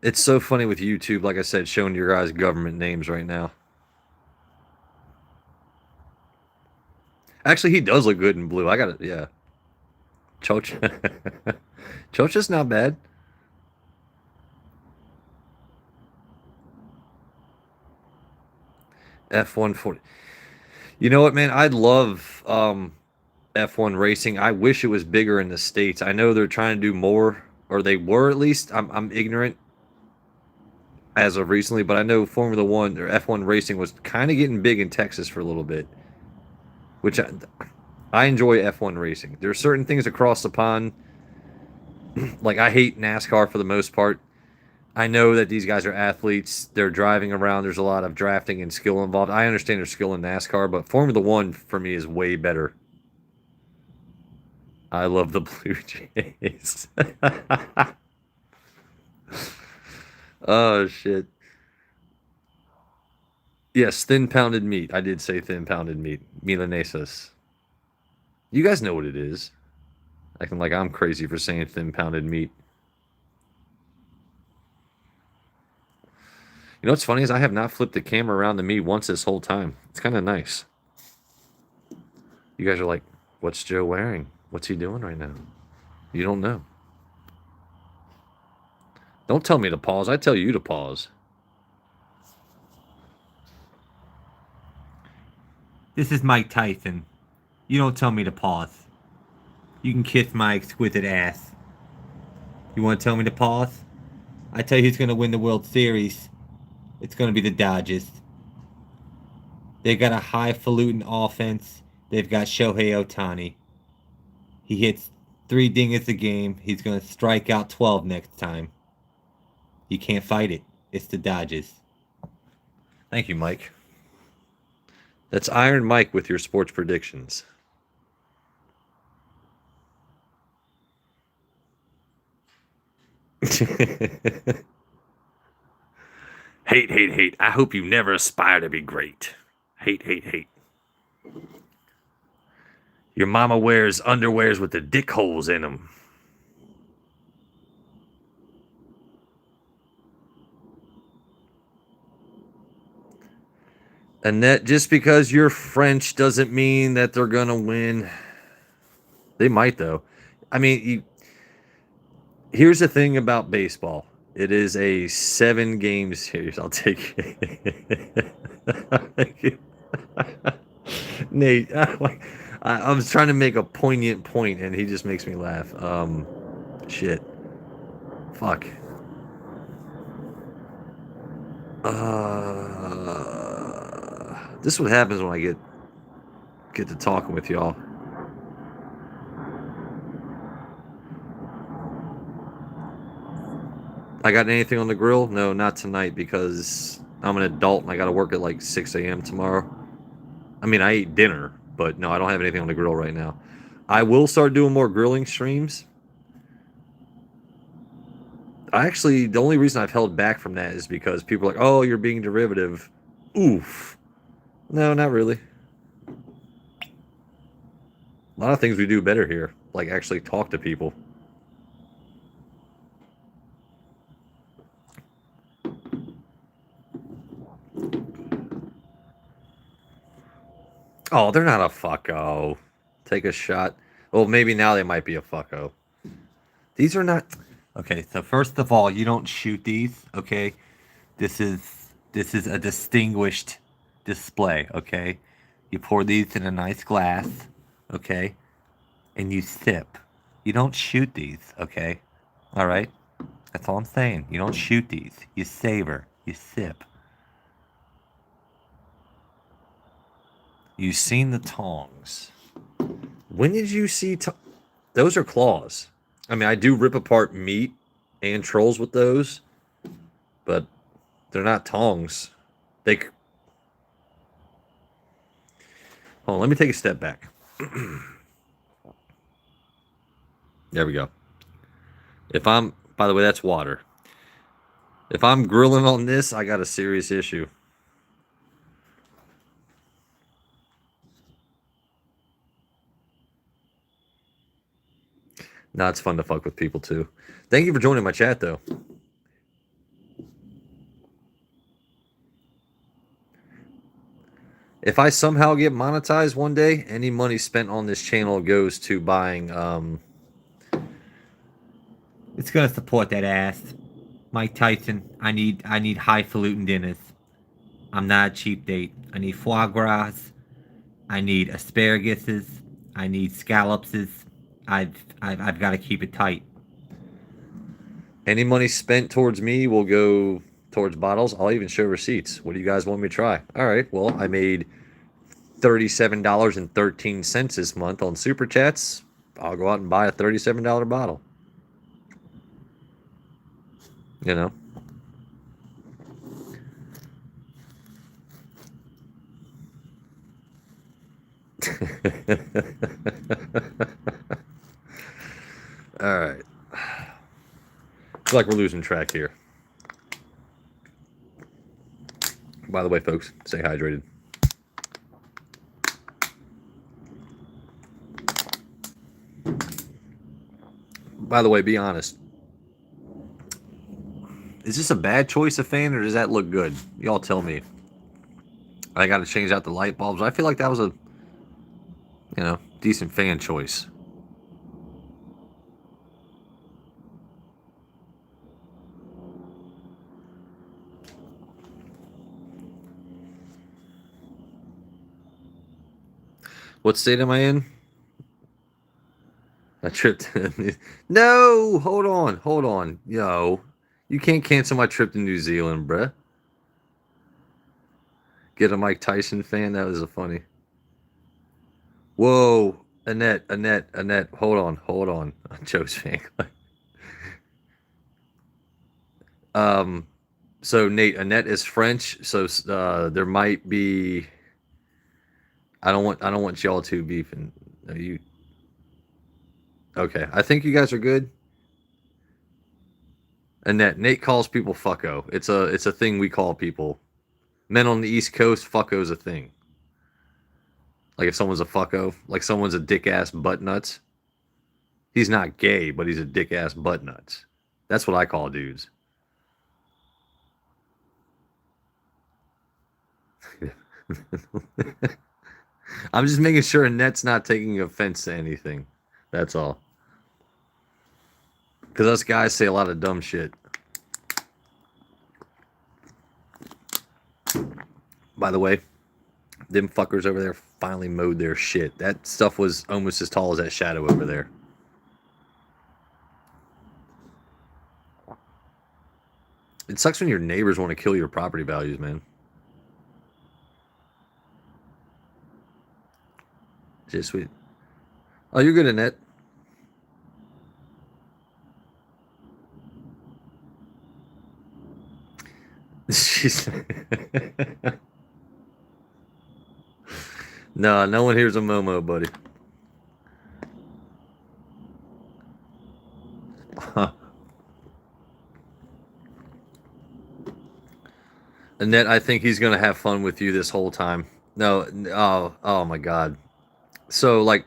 It's so funny with YouTube, like I said, showing your guys' government names right now. Actually, he does look good in blue. I got it. Yeah. Choch. Chocha's not bad. F-140. You know what, man? I'd love F1 racing. I wish it was bigger in the States. I know they're trying to do more, or they were at least. I'm ignorant as of recently, but I know Formula One or F1 racing was kind of getting big in Texas for a little bit, which I enjoy F1 racing. There are certain things across the pond, like I hate NASCAR for the most part. I know that these guys are athletes. They're driving around. There's a lot of drafting and skill involved. I understand there's skill in NASCAR, but Formula One for me is way better. I love the Blue Jays. Oh shit. Yes, thin pounded meat. I did say thin pounded meat. Milanesas. You guys know what it is. Acting like I'm crazy for saying thin pounded meat. You know what's funny is I have not flipped the camera around to me once this whole time. It's kind of nice. You guys are like, what's Joe wearing? What's he doing right now? You don't know. Don't tell me to pause. I tell you to pause. This is Mike Tyson. You don't tell me to pause. You can kiss my exquisite ass. You want to tell me to pause? I tell you who's going to win the World Series. It's going to be the Dodgers. They've got a highfalutin offense. They've got Shohei Ohtani. He hits 3 dingers a game. He's going to strike out 12 next time. You can't fight it. It's the Dodgers. Thank you, Mike. That's Iron Mike with your sports predictions. Hate, hate, hate. I hope you never aspire to be great. Hate, hate, hate. Your mama wears underwears with the dick holes in them. And that just because you're French doesn't mean that they're going to win. They might, though. I mean, here's the thing about baseball. It is a 7-game series. I'll take it. Nate, I was trying to make a poignant point, and he just makes me laugh. Shit. Fuck. This is what happens when I get to talking with y'all. I got anything on the grill? No, not tonight because I'm an adult and I got to work at like 6 a.m. tomorrow. I mean, I ate dinner, but no, I don't have anything on the grill right now. I will start doing more grilling streams. The only reason I've held back from that is because people are like, oh, you're being derivative. Oof. No, not really. A lot of things we do better here, like actually talk to people. Oh, they're not a fucko. Take a shot. Well, maybe now they might be a fucko. These are not. Okay, so first of all, you don't shoot these. Okay, this is a distinguished display. Okay, you pour these in a nice glass. Okay, and you sip. You don't shoot these. Okay, all right. That's all I'm saying. You don't shoot these. You savor. You sip. You've seen the tongs. When did you see those are claws? I mean, I do rip apart meat and trolls with those, but they're not tongs. Hold on, let me take a step back. There we go. By the way, that's water. If I'm grilling on this, I got a serious issue. Nah, it's fun to fuck with people too. Thank you for joining my chat though. If I somehow get monetized one day, any money spent on this channel goes to buying It's gonna support that ass. Mike Tyson, I need highfalutin dinners. I'm not a cheap date. I need foie gras. I need asparaguses. I need scallopses. I've got to keep it tight. any money spent towards me will go towards bottles. I'll even show receipts. What do you guys want me to try? All right. Well, I made $37.13 this month on Super Chats. I'll go out and buy a $37 bottle. You know? All right. I feel like we're losing track here. By the way, folks, stay hydrated. By the way, be honest. Is this a bad choice of fan, or does that look good? Y'all tell me. I got to change out the light bulbs. I feel like that was a, decent fan choice. What state am I in? A trip to... No! Hold on. Yo. You can't cancel my trip to New Zealand, bruh. Get a Mike Tyson fan? That was a funny... Whoa. Annette. Hold on. Joe's fan. So Nate, Annette is French, so there might be... I don't want y'all two beefing. No, you... Okay, I think you guys are good. Annette, Nate calls people fucko. It's a thing we call people. Men on the East Coast, fucko's a thing. Like if someone's a fucko, like someone's a dick ass butt nuts. He's not gay, but he's a dick ass butt nuts. That's what I call dudes. I'm just making sure Annette's not taking offense to anything. That's all. Because us guys say a lot of dumb shit. By the way, them fuckers over there finally mowed their shit. That stuff was almost as tall as that shadow over there. It sucks when your neighbors want to kill your property values, man. Just sweet. Oh, you're good, Annette. She's... No one here's a Momo, buddy. Annette, I think he's gonna have fun with you this whole time. No, oh my God. So like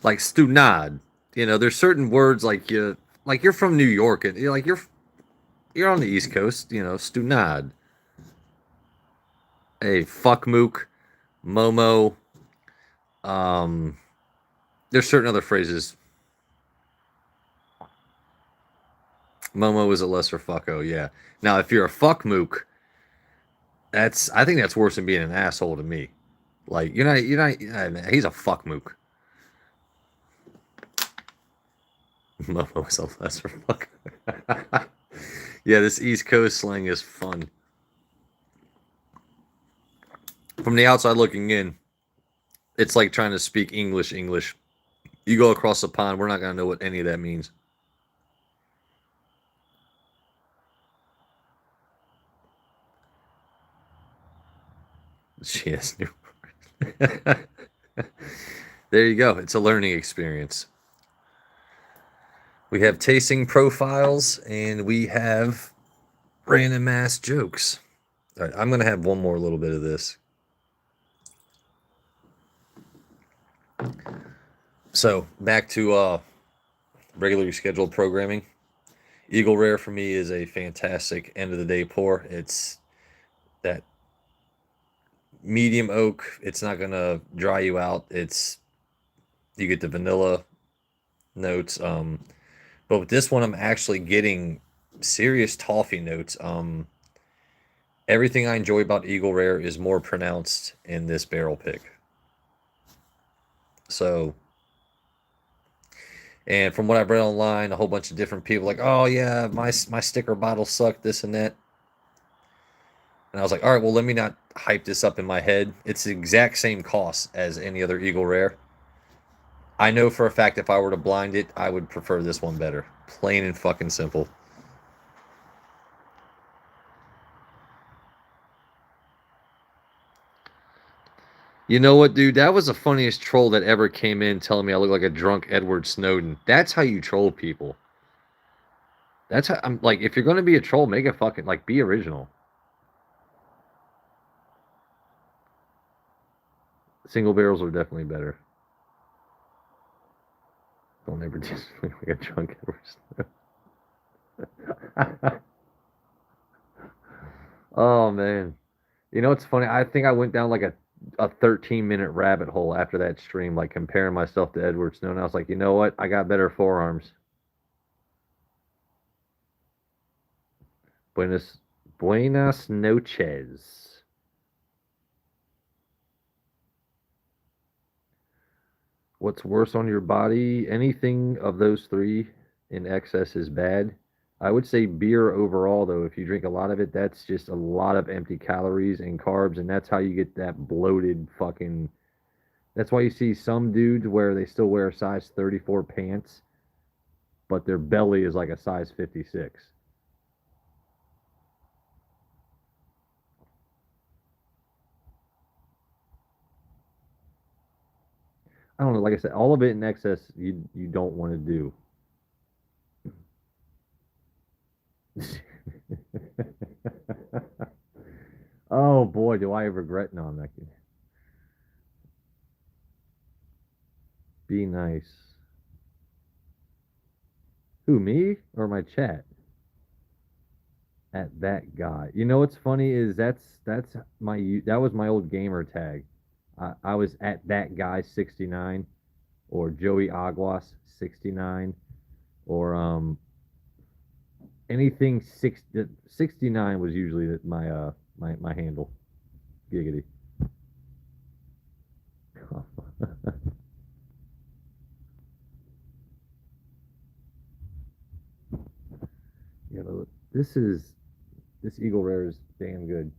stunad, there's certain words like you're from New York and you're on the East Coast, stunad. Hey, fuck mook, Momo. There's certain other phrases. Momo is a lesser fucko, yeah. Now, if you're a fuck mook, I think that's worse than being an asshole to me. Like you're not. He's a fuck mook. Momo is a lesser fucker. Yeah, this East Coast slang is fun. From the outside looking in, it's like trying to speak English. You go across the pond, we're not gonna know what any of that means. She has new. There you go. It's a learning experience. We have tasting profiles and we have random ass jokes. All right, I'm gonna have one more little bit of this. So back to regularly scheduled programming. Eagle Rare for me is a fantastic end of the day pour. It's that medium oak. It's not gonna dry you out. It's you get the vanilla notes. But with this one, I'm actually getting serious toffee notes. Everything I enjoy about Eagle Rare is more pronounced in this barrel pick. So, and from what I've read online, a whole bunch of different people like, oh yeah, my sticker bottle sucked, this and that. And I was like, all right, well, let me not hype this up in my head. It's the exact same cost as any other Eagle Rare. I know for a fact if I were to blind it, I would prefer this one better. Plain and fucking simple. You know what, dude? That was the funniest troll that ever came in telling me I look like a drunk Edward Snowden. That's how you troll people. That's how I'm like, if you're gonna be a troll, make it fucking like be original. Single barrels are definitely better. Don't ever just look like a drunk Edward Snowden. Oh man. You know what's funny? I think I went down like a 13-minute rabbit hole after that stream, like comparing myself to Edward Snowden. I was like, you know what? I got better forearms. Buenas noches. What's worse on your body? Anything of those three in excess is bad. I would say beer overall, though. If you drink a lot of it, that's just a lot of empty calories and carbs, and that's how you get that bloated fucking. That's why you see some dudes where they still wear size 34 pants, but their belly is like a size 56. I don't know. Like I said, all of it in excess, you don't want to do. Oh boy, do I regret? No, I'm not kidding. Be nice. Who, me or my chat? At that guy. You know what's funny is that's that was my old gamer tag. I was at that guy 69 or Joey Aguas 69 or anything 69 was usually my handle. Giggity. Yeah, this Eagle Rare is damn good.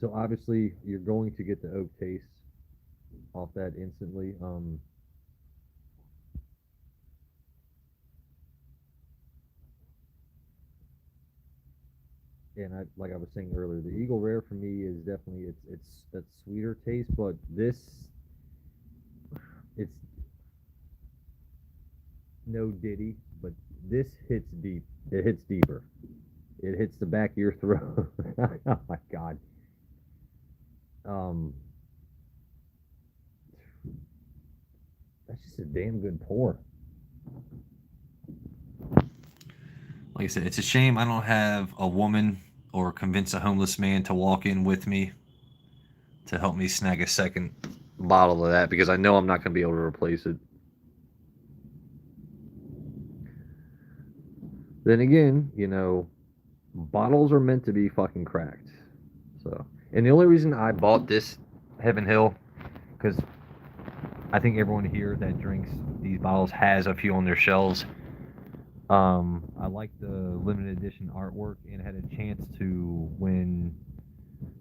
So obviously you're going to get the oak taste off that instantly. And I like I was saying earlier, the Eagle Rare for me is definitely it's that sweeter taste, but this it's no Diddy, but this hits deep. It hits deeper. It hits the back of your throat. Oh my god. Um, that's just a damn good pour. Like I said, it's a shame I don't have a woman or convince a homeless man to walk in with me to help me snag a second bottle of that because I know I'm not going to be able to replace it. Then again, bottles are meant to be fucking cracked. So, and the only reason I bought this Heaven Hill, because I think everyone here that drinks these bottles has a few on their shelves. I like the limited edition artwork and had a chance to win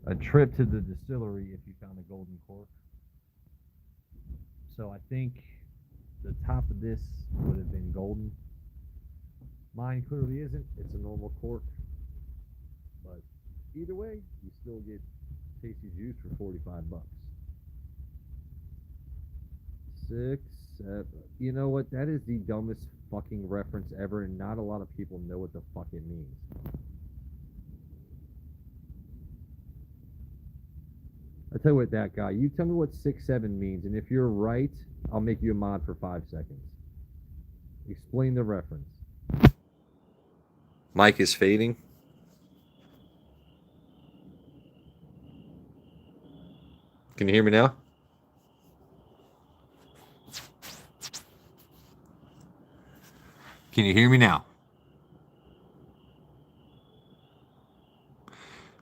a trip to the distillery if you found a golden cork. So I think the top of this would have been golden. Mine clearly isn't. It's a normal cork. But either way, you still get tasty juice for 45 bucks. 6, 7. You know what? That is the dumbest fucking reference ever, and not a lot of people know what the fuck it means. I tell you what, that guy. You tell me what 6, 7 means, and if you're right, I'll make you a mod for 5 seconds. Explain the reference. Mike is fading. Can you hear me now? Can you hear me now?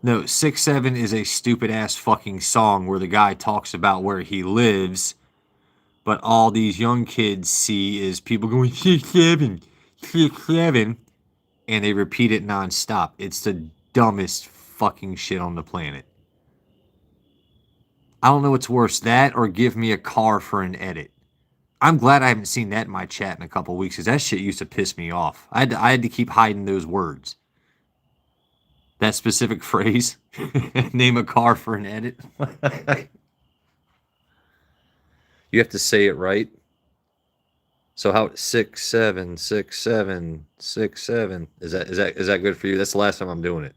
No, 6'7" is a stupid ass fucking song where the guy talks about where he lives, but all these young kids see is people going 6'7", 6'7", and they repeat it nonstop. It's the dumbest fucking shit on the planet. I don't know what's worse, that or give me a car for an edit. I'm glad I haven't seen that in my chat in a couple weeks because that shit used to piss me off. I had to keep hiding those words. That specific phrase, name a car for an edit. You have to say it right. So how 6'7", 6'7", 6'7". Is that good for you? That's the last time I'm doing it.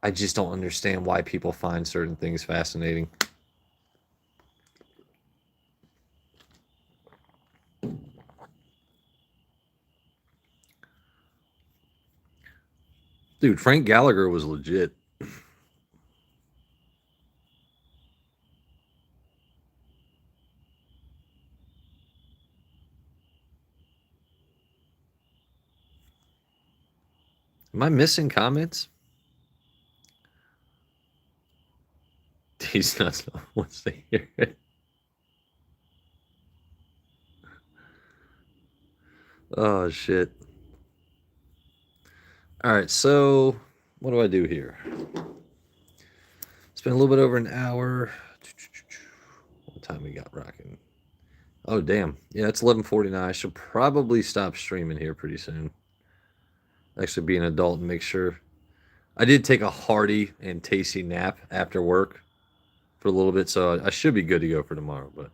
I just don't understand why people find certain things fascinating. Dude, Frank Gallagher was legit. Am I missing comments? He's not once they hear it. Oh shit. All right, so what do I do here? It's been a little bit over an hour. What time we got rocking? Oh damn. Yeah, it's 11:49. I should probably stop streaming here pretty soon. Actually be an adult and make sure. I did take a hearty and tasty nap after work for a little bit, so I should be good to go for tomorrow, but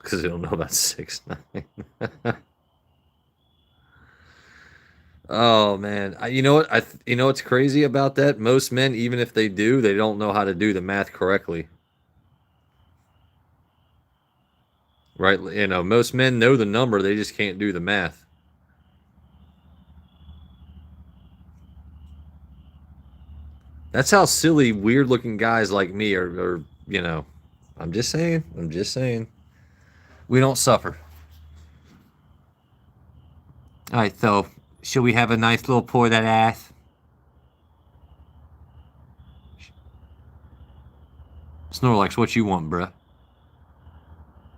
because I don't know about 6'9". Oh man, you know what? You know what's crazy about that? Most men, even if they do, they don't know how to do the math correctly. Right? You know, most men know the number, they just can't do the math. That's how silly, weird-looking guys like me are. You know, I'm just saying. I'm just saying. We don't suffer. All right, so should we have a nice little pour of that ass? Snorlax, what you want, bruh?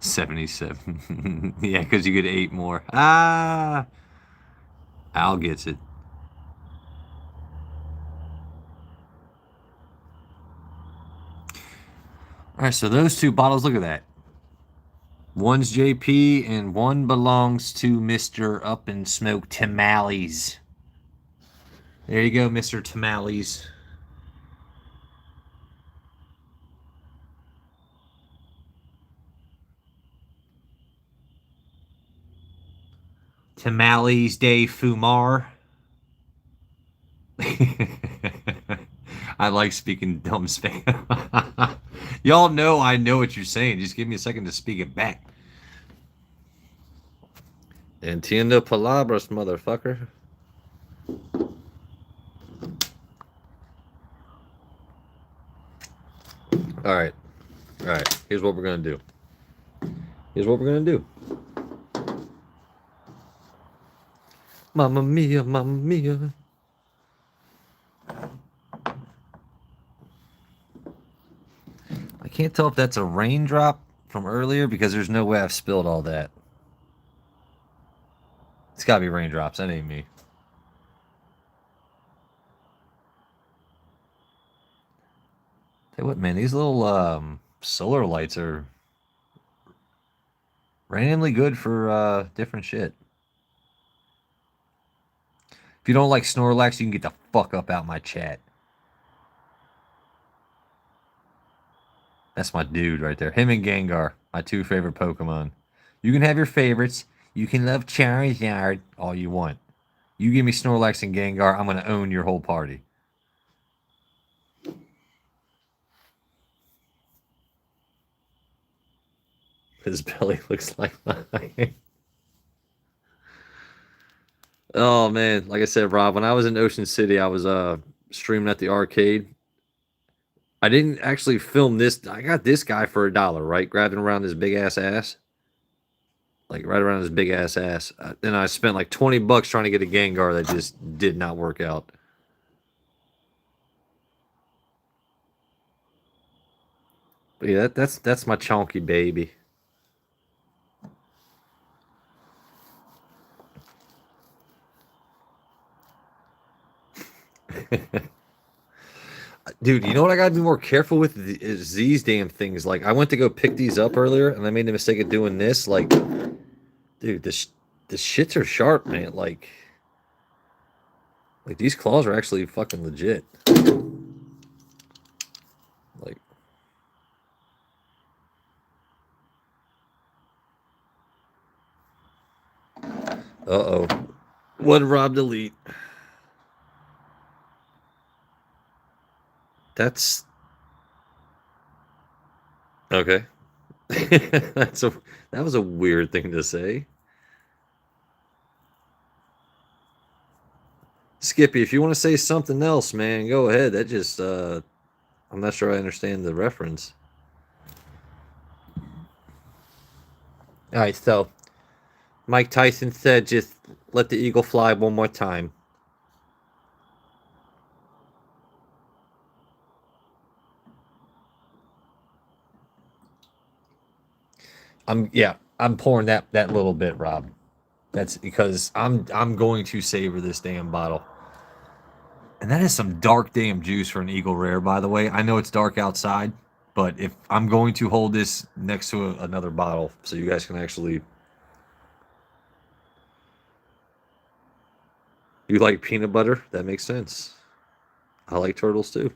77. Yeah, because you get 8 more. Ah! Al gets it. All right, so those 2 bottles, look at that. One's JP and one belongs to Mr. Up and Smoke Tamales. There you go, Mr. Tamales. Tamales de Fumar. I like speaking dumb Spanish. Y'all know I know what you're saying. Just give me a second to speak it back. Entiendo palabras, motherfucker. All right. All right. Here's what we're going to do. Here's what we're going to do. Mamma mia, mamma mia. I can't tell if that's a raindrop from earlier because there's no way I've spilled all that. It's got to be raindrops. That ain't me. Hey, what, man? These little solar lights are randomly good for different shit. If you don't like Snorlax, you can get the fuck up out my chat. That's my dude right there. Him and Gengar, my 2 favorite Pokemon. You can have your favorites. You can love Charizard all you want. You give me Snorlax and Gengar, I'm gonna own your whole party. His belly looks like mine. Oh man, like I said, Rob, when I was in Ocean City, I was streaming at the arcade. I didn't actually film this. I got this guy for $1, right? Grabbing around his big ass, like right around his big ass. Then I spent like $20 trying to get a Gengar that just did not work out. But yeah, that's my chonky baby. Dude, you know what I gotta be more careful with is these damn things. Like, I went to go pick these up earlier, and I made the mistake of doing this. Like, dude, the shits are sharp, man. Like these claws are actually fucking legit. Like, uh-oh. One Rob delete. That's okay. That was a weird thing to say. Skippy, if you want to say something else, man, go ahead. That just I'm not sure I understand the reference. All right, so Mike Tyson said just let the eagle fly one more time. I'm pouring that little bit, Rob. That's because I'm going to savor this damn bottle. And that is some dark damn juice for an Eagle Rare, by the way. I know it's dark outside, but if I'm going to hold this next to another bottle so you guys can actually. You like peanut butter? That makes sense. I like turtles too.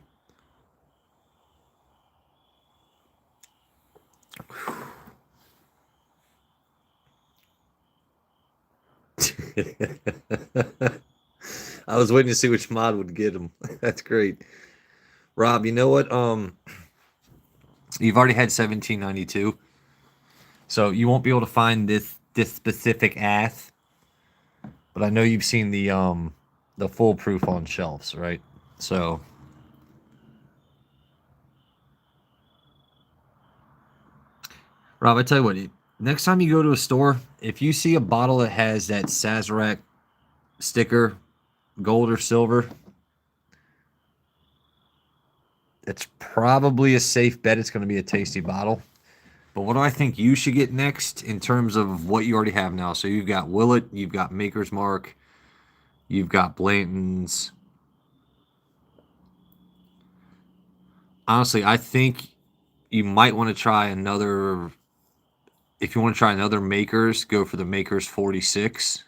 I was waiting to see which mod would get him. That's great. Rob, you know what? You've already had 1792. So you won't be able to find this specific ass. But I know you've seen the foolproof on shelves, right? So Rob, I tell you what, next time you go to a store, if you see a bottle that has that Sazerac sticker, gold or silver, it's probably a safe bet it's going to be a tasty bottle. But what do I think you should get next in terms of what you already have now? So you've got Willet, you've got Maker's Mark, you've got Blanton's. Honestly, I think you might want to try another. If you want to try another Maker's, go for the Maker's 46.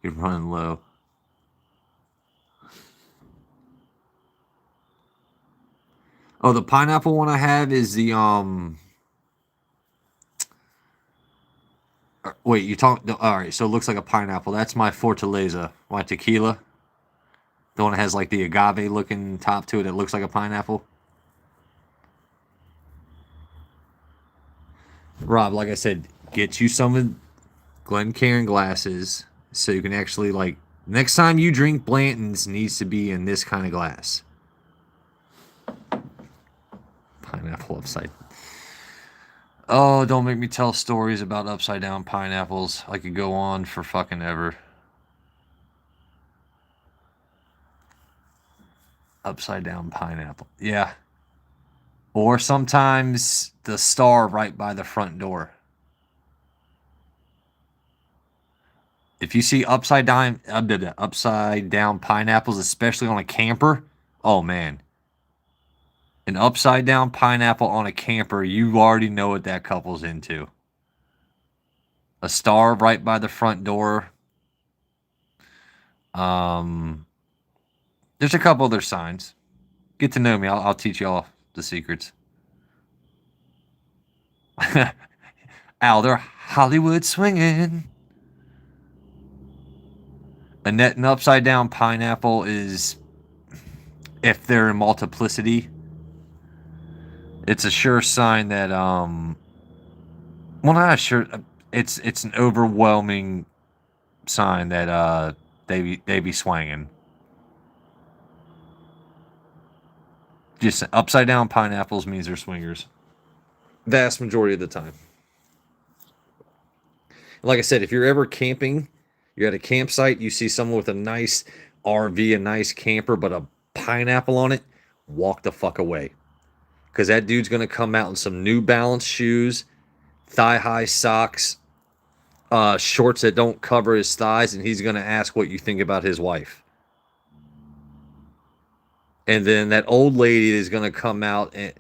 You're running low. Oh, the pineapple one I have is the Wait, you talk. All right, so it looks like a pineapple. That's my Fortaleza, my tequila. The one that has like the agave looking top to it. It looks like a pineapple. Rob, like I said, get you some of Glencairn glasses so you can actually like next time you drink Blanton's needs to be in this kind of glass. Pineapple upside. Oh, don't make me tell stories about upside down pineapples. I could go on for fucking ever. Upside down pineapple. Yeah. Or sometimes the star right by the front door. If you see upside down pineapples, especially on a camper, oh man. An upside down pineapple on a camper, you already know what that couple's into. A star right by the front door. There's a couple other signs. Get to know me. I'll teach you all the secrets. Al, they're Hollywood swinging. An upside down pineapple is, if they're in multiplicity, it's a sure sign that well, not sure. It's an overwhelming sign that they be swanging. Just upside down pineapples means they're swingers. Vast majority of the time. Like I said, if you're ever camping, you're at a campsite, you see someone with a nice RV, a nice camper, but a pineapple on it, walk the fuck away. Because that dude's going to come out in some New Balance shoes, thigh high socks, shorts that don't cover his thighs, and he's going to ask what you think about his wife. And then that old lady is going to come out, and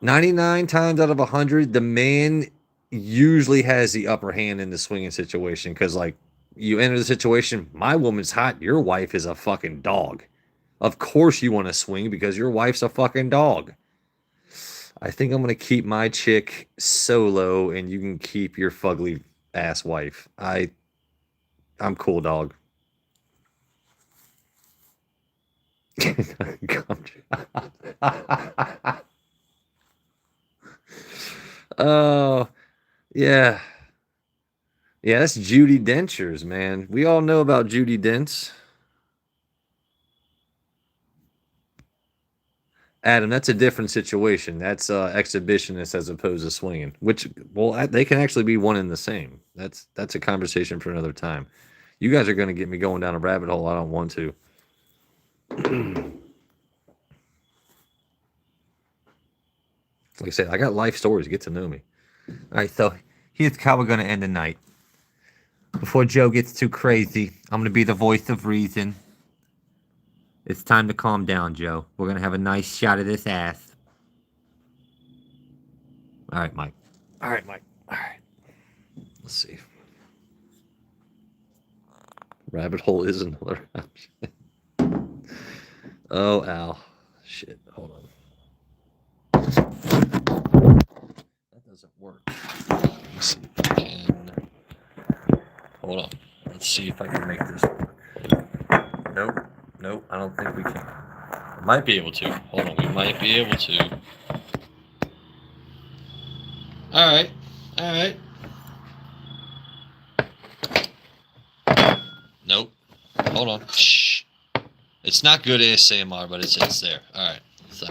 99 times out of 100, the man usually has the upper hand in the swinging situation. Because, like, you enter the situation, my woman's hot, your wife is a fucking dog. Of course you want to swing because your wife's a fucking dog. I think I'm going to keep my chick solo, and you can keep your fugly ass wife. I'm cool, dog. Oh, yeah. Yeah, that's Judy Dentures, man. We all know about Judy Dents. Adam, that's a different situation. That's exhibitionist as opposed to swinging. Which, well, they can actually be one and the same. That's a conversation for another time. You guys are going to get me going down a rabbit hole I don't want to. Like I said, I got life stories. Get to know me. All right, so here's how we're going to end the night. Before Joe gets too crazy, I'm going to be the voice of reason. It's time to calm down, Joe. We're going to have a nice shot of this ass. All right, Mike. All right, Mike. All right. Let's see. Rabbit hole is another option. Oh, Al. Shit. Hold on. That doesn't work. Let's see if I can. Hold on. Let's see if I can make this work. Nope. Nope. I don't think we can. I might be able to. Hold on. We might be able to. All right. All right. Nope. Hold on. Shh. It's not good ASMR, but it's there. All right. So.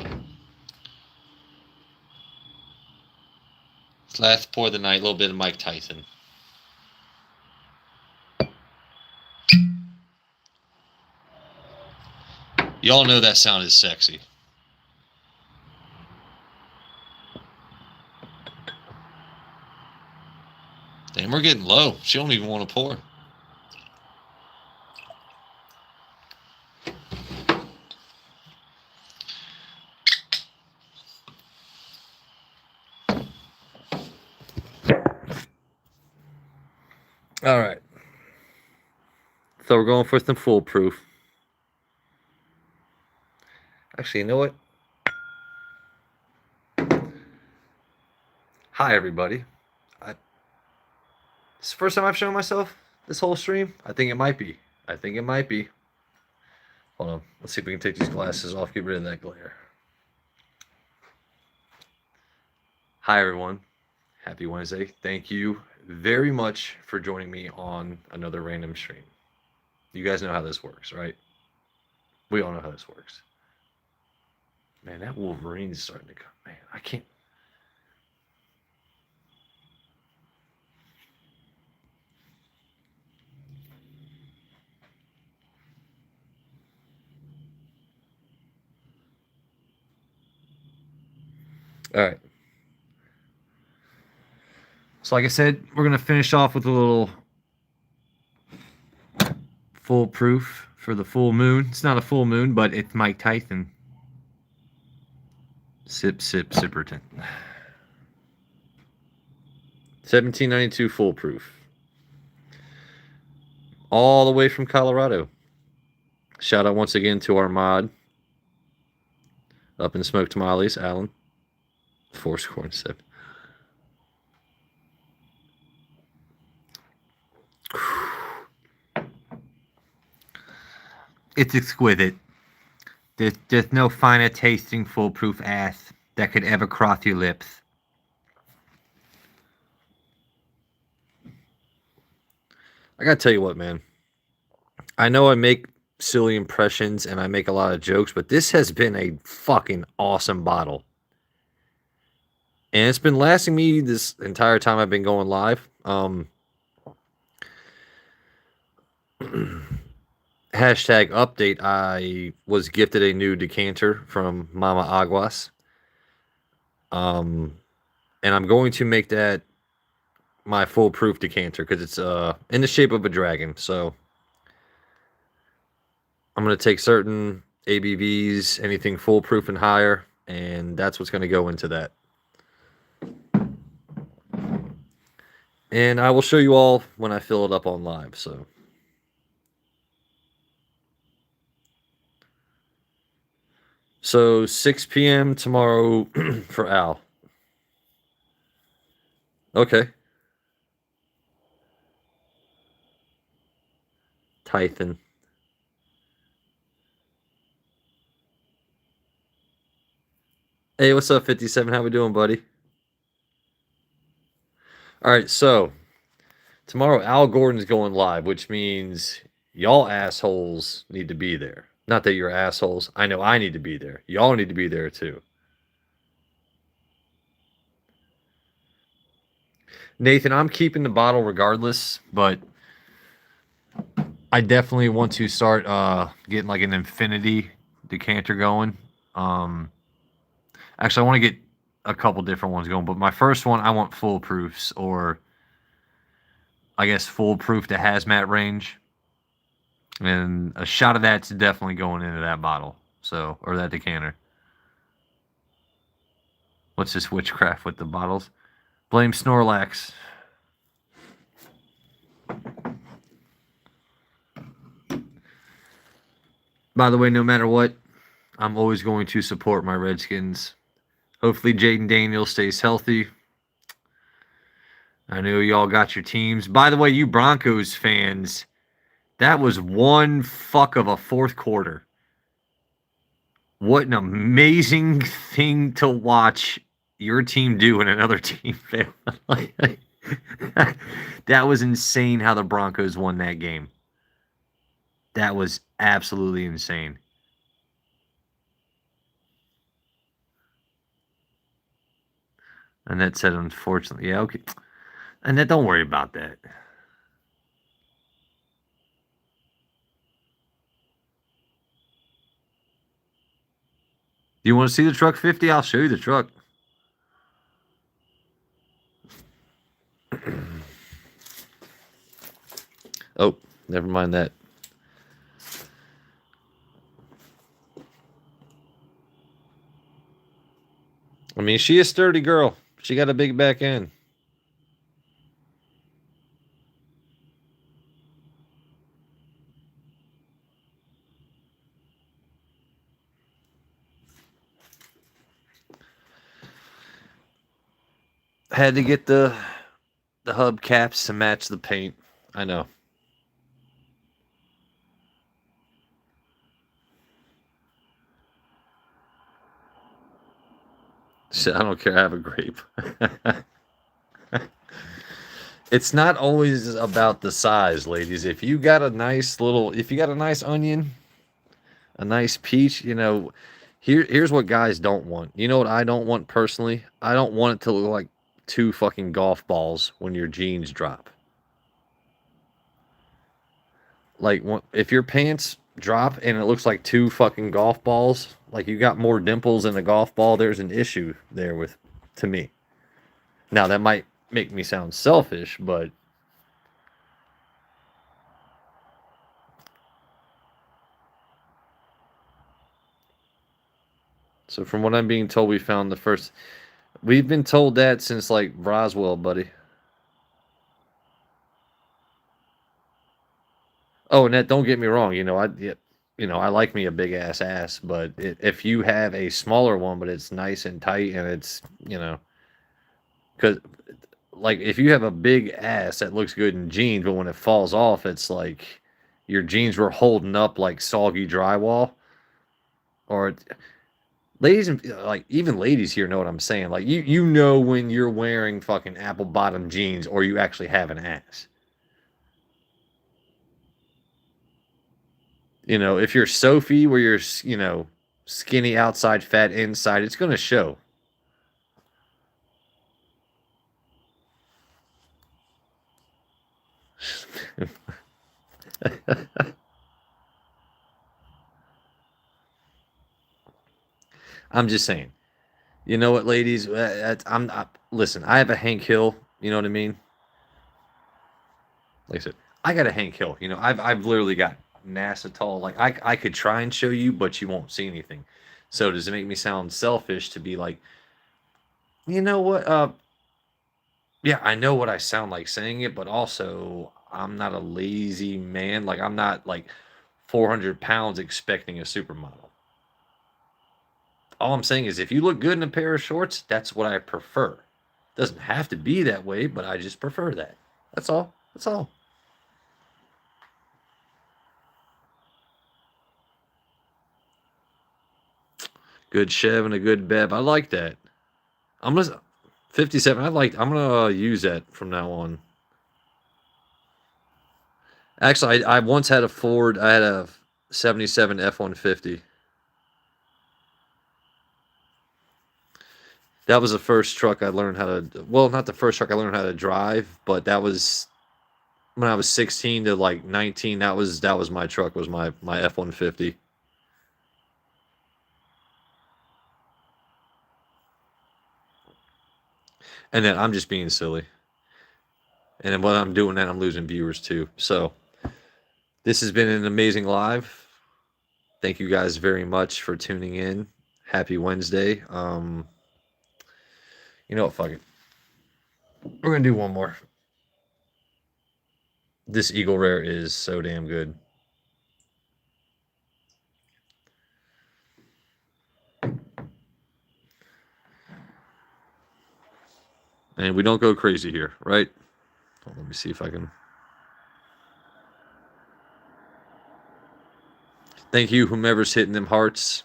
Last pour of the night, a little bit of Mike Tyson. Y'all know that sound is sexy. Damn, we're getting low. She don't even want to pour. All right. So we're going for some foolproof. Actually, you know what? Hi, everybody. It's the first time I've shown myself this whole stream. I think it might be. Hold on. Let's see if we can take these glasses off, get rid of that glare. Hi, everyone. Happy Wednesday. Thank you very much for joining me on another random stream. You guys know how this works, right? We all know how this works. Man, that Wolverine's starting to come. Man, I can't. All right. So, like I said, we're going to finish off with a little foolproof for the full moon. It's not a full moon, but it's Mike Tyson. Sip, sip, Sipperton. 1792 foolproof. All the way from Colorado. Shout out once again to our mod up in Smoke Tamales, Alan. 4-7. It's exquisite. There's no finer tasting foolproof ass that could ever cross your lips. I gotta tell you what, man. I know I make silly impressions and I make a lot of jokes, but this has been a fucking awesome bottle. And it's been lasting me this entire time I've been going live. Hashtag update. I was gifted a new decanter from Mama Aguas. And I'm going to make that my foolproof decanter because it's in the shape of a dragon. So I'm going to take certain ABVs, anything foolproof and higher, and that's what's going to go into that. And I will show you all when I fill it up on live. So 6 p.m. tomorrow for Al. Okay. Tython. Hey, what's up, 57? How we doing, buddy? All right, so tomorrow Al Gordon's going live, which means y'all assholes need to be there. Not that you're assholes. I know I need to be there. Y'all need to be there too. Nathan, I'm keeping the bottle regardless, but I definitely want to start getting like an infinity decanter going. Actually, I want to get a couple different ones going, but my first one I want foolproofs, or I guess foolproof to hazmat range. And a shot of that's definitely going into that bottle. So, or that decanter. What's this witchcraft with the bottles? Blame Snorlax. By the way, no matter what, I'm always going to support my Redskins. Hopefully Jaden Daniels stays healthy. I know y'all got your teams. By the way, you Broncos fans, that was one fuck of a fourth quarter. What an amazing thing to watch your team do and another team fail. That was insane how the Broncos won that game. That was absolutely insane. And that said, unfortunately, yeah, okay. And that, don't worry about that. Do you want to see the truck 50? I'll show you the truck. Oh, never mind that. I mean, she a sturdy girl. She got a big back end. Had to get the hubcaps to match the paint. I know. I don't care. I have a grape. It's not always about the size, ladies. If you got a nice onion, a nice peach, here's what guys don't want. You know what I don't want personally? I don't want it to look like two fucking golf balls when your jeans drop. Like, if your pants drop and it looks like two fucking golf balls, like you got more dimples than a golf ball, there's an issue there to me. Now, that might make me sound selfish, but so from what I'm being told, we've been told that since like Roswell, buddy. Oh, and that, don't get me wrong, I like me a big ass, but if you have a smaller one, but it's nice and tight and it's, because like if you have a big ass that looks good in jeans, but when it falls off, it's like your jeans were holding up like soggy drywall, or ladies and like even ladies here know what I'm saying. Like you know when you're wearing fucking apple bottom jeans or you actually have an ass. You know, if you're Sophie where you're, skinny outside, fat inside, it's going to show. I'm just saying. You know what, ladies? I'm not, listen. I have a Hank Hill. You know what I mean? Like I said, I got a Hank Hill. You know, I've literally got NASA tall. Like I could try and show you, but you won't see anything. So does it make me sound selfish to be like, you know what? Yeah, I know what I sound like saying it, but also I'm not a lazy man. Like I'm not like 400 pounds expecting a supermodel. All I'm saying is if you look good in a pair of shorts, that's what I prefer. Doesn't have to be that way, but I just prefer that. That's all. That's all. Good Chev and a good Bev. I like that. I'm gonna 57. I'm gonna use that from now on. Actually, I once had a Ford. I had a 77 F-150. That was the first truck I learned how to. Well, not the first truck I learned how to drive, but that was when I was 16 to like 19. That was my truck. Was my F-150. And then I'm just being silly. And then while I'm doing that, I'm losing viewers too. So this has been an amazing live. Thank you guys very much for tuning in. Happy Wednesday. You know what? Fuck it. We're gonna do one more. This Eagle Rare is so damn good. And we don't go crazy here, right? Let me see if I can. Thank you, whomever's hitting them hearts.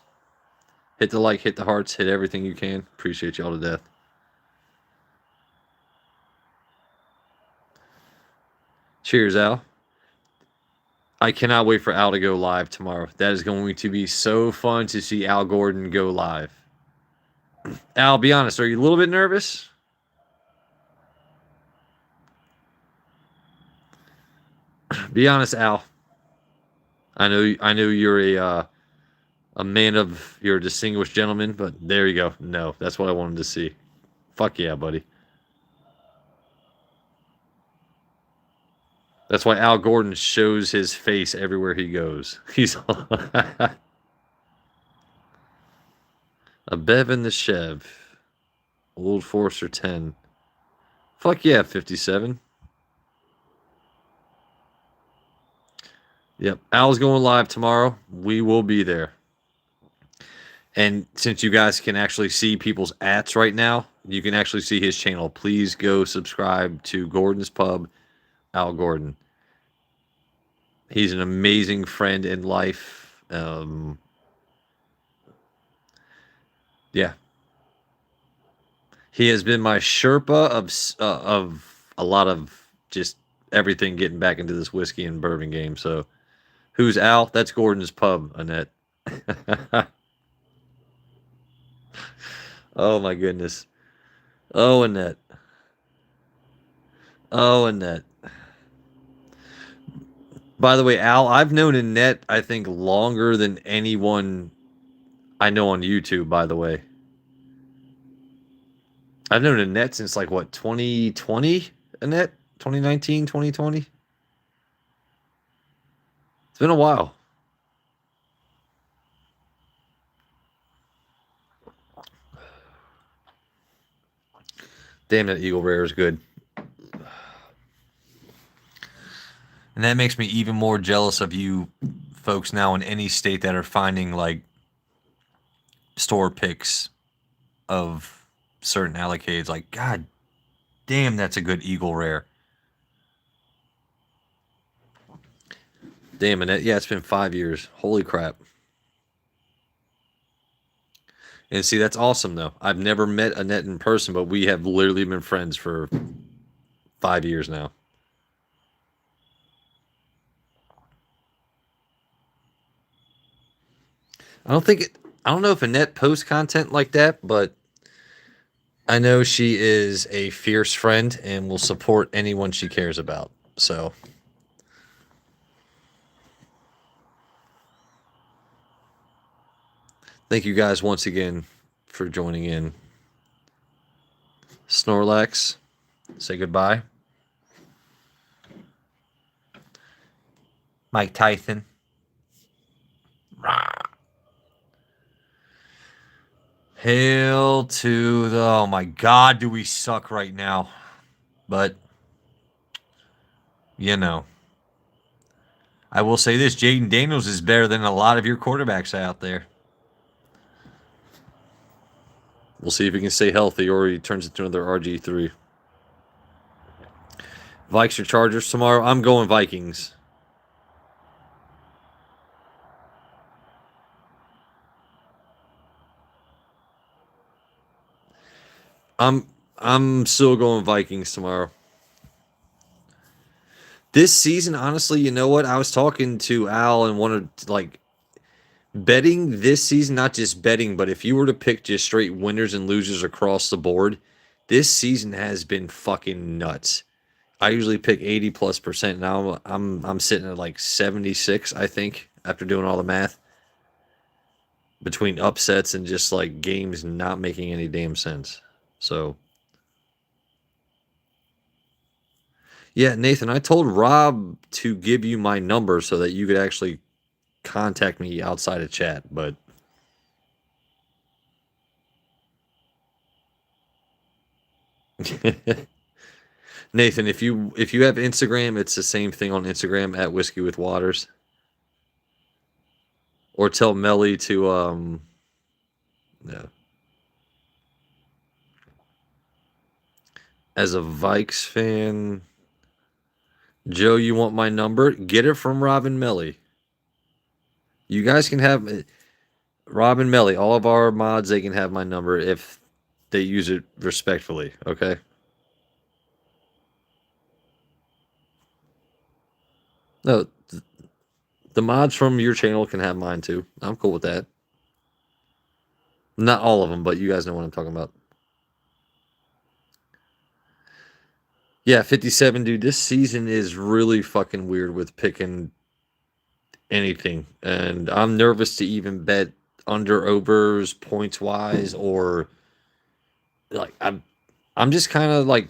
Hit the like, hit the hearts, hit everything you can. Appreciate y'all to death. Cheers, Al. I cannot wait for Al to go live tomorrow. That is going to be so fun to see Al Gordon go live. Al, be honest, are you a little bit nervous? Be honest, Al. I know you're a man of you're a distinguished gentleman, but there you go. No, that's what I wanted to see. Fuck yeah, buddy. That's why Al Gordon shows his face everywhere he goes. He's a Bev in the Chev. Old Forester 10. Fuck yeah, 57. Yep. Al's going live tomorrow. We will be there. And since you guys can actually see people's ats right now, you can actually see his channel. Please go subscribe to Gordon's Pub, Al Gordon. He's an amazing friend in life. Yeah. He has been my Sherpa of a lot of just everything getting back into this whiskey and bourbon game. So, who's Al? That's Gordon's Pub, Annette. Oh my goodness. Oh, Annette. Oh, Annette. By the way, Al, I've known Annette, I think, longer than anyone I know on YouTube, by the way. I've known Annette since like what, 2020? Annette? 2019, 2020? It's been a while. Damn, that Eagle Rare is good. And that makes me even more jealous of you folks now in any state that are finding like store picks of certain allocates. Like, God damn, that's a good Eagle Rare. Damn, Annette. Yeah, it's been 5 years. Holy crap. And see, that's awesome, though. I've never met Annette in person, but we have literally been friends for 5 years now. I don't think it, I don't know if Annette posts content like that, but I know she is a fierce friend and will support anyone she cares about. So, thank you guys once again for joining in. Snorlax, say goodbye. Mike Tyson. Hail to the. Oh my God, do we suck right now? But, you know, I will say this: Jaden Daniels is better than a lot of your quarterbacks out there. We'll see if he can stay healthy or he turns into another RG3. Vikes or Chargers tomorrow? I'm going Vikings. I'm I'm still going Vikings tomorrow. This season, honestly, you know what? I was talking to Al and wanted like betting this season, not just betting, but if you were to pick just straight winners and losers across the board, this season has been fucking nuts. I usually pick 80+%. Now I'm sitting at like 76, I think, after doing all the math between upsets and just like games not making any damn sense. So yeah, Nathan, I told Rob to give you my number so that you could actually contact me outside of chat, but Nathan, if you have Instagram, it's the same thing on Instagram at Whiskey with Waters. Or tell Melly to yeah. As a Vikes fan, Joe, you want my number? Get it from Robin Melly. You guys can have Robin Melly, all of our mods, they can have my number if they use it respectfully, okay? No, the mods from your channel can have mine too. I'm cool with that. Not all of them, but you guys know what I'm talking about. Yeah, 57, dude. This season is really fucking weird with picking anything. And I'm nervous to even bet under overs points wise or like I'm just kind of like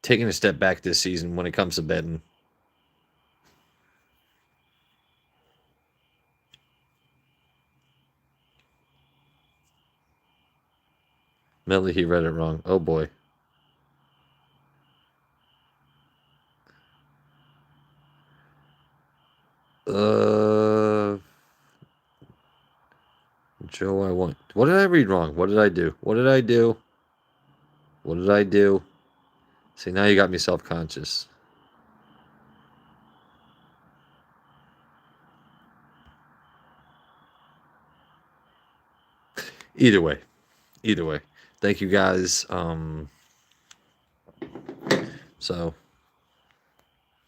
taking a step back this season when it comes to betting. Melly, he read it wrong. Oh boy. Uh Joe, I want. What did I read wrong? What did I do? What did I do? What did I do? See, now you got me self conscious. Either way, either way. Thank you guys. So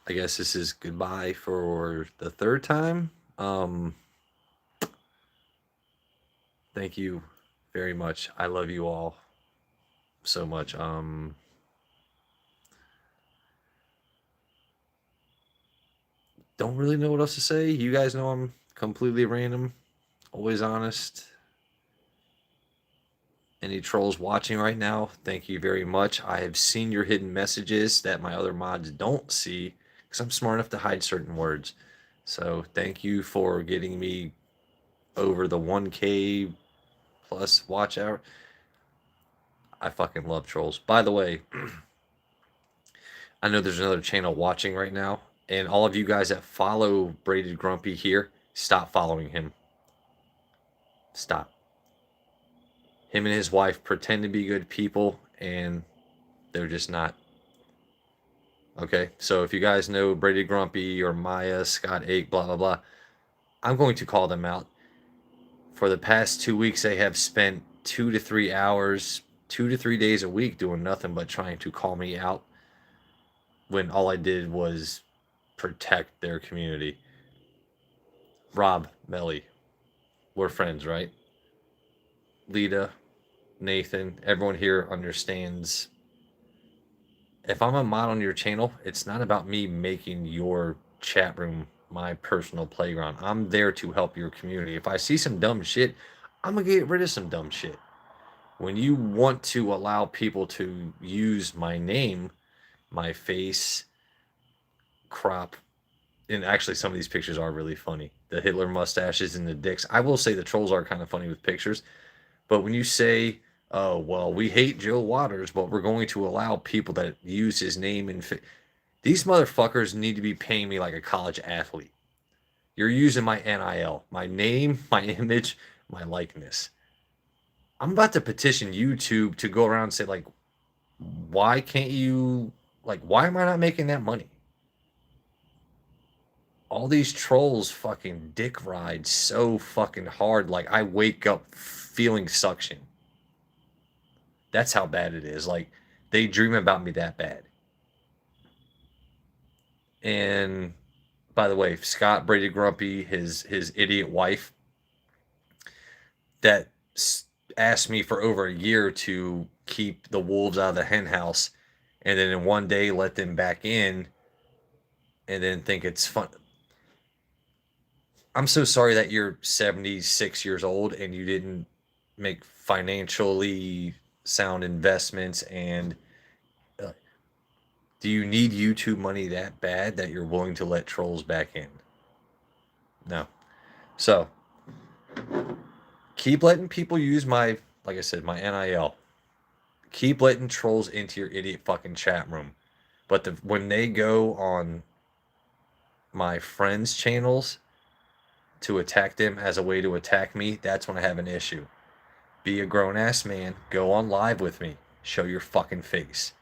I guess this is goodbye for the third time. Thank you very much. I love you all so much. Don't really know what else to say. You guys know I'm completely random, always honest. Any trolls watching right now, thank you very much. I have seen your hidden messages that my other mods don't see because I'm smart enough to hide certain words. So thank you for getting me over the 1K plus watch hour. I fucking love trolls. By the way, I know there's another channel watching right now, and all of you guys that follow Braided Grumpy here, stop following him. Stop. Him and his wife pretend to be good people, and they're just not. Okay, so if you guys know Brady Grumpy or Maya, Scott Ake, blah, blah, blah, I'm going to call them out. For the past 2 weeks, they have spent 2 to 3 hours, 2 to 3 days a week doing nothing but trying to call me out when all I did was protect their community. Rob, Melly, we're friends, right? Lita, Nathan, everyone here understands. If I'm a mod on your channel, it's not about me making your chat room my personal playground. I'm there to help your community. If I see some dumb shit, I'm gonna get rid of some dumb shit. When you want to allow people to use my name, my face, crop, and actually some of these pictures are really funny. The Hitler mustaches and the dicks. I will say the trolls are kind of funny with pictures, but when you say, "Oh, well, we hate Joe Waters, but we're going to allow people that use his name and these motherfuckers need to be paying me like a college athlete. You're using my NIL, my name, my image, my likeness. I'm about to petition YouTube to go around and say, like, why can't you, like, why am I not making that money? All these trolls fucking dick ride so fucking hard. Like, I wake up feeling suction. That's how bad it is. Like, they dream about me that bad. And by the way, Scott Brady Grumpy, his idiot wife, that asked me for over a year to keep the wolves out of the hen house, and then in one day let them back in, and then think it's fun. I'm so sorry that you're 76 years old and you didn't make financially sound investments. And uh, do you need YouTube money that bad that you're willing to let trolls back in? No. So keep letting people use my, like I said, my NIL. Keep letting trolls into your idiot fucking chat room. But when they go on my friends' channels to attack them as a way to attack me, that's when I have an issue. Be a grown ass man. Go on live with me. Show your fucking face.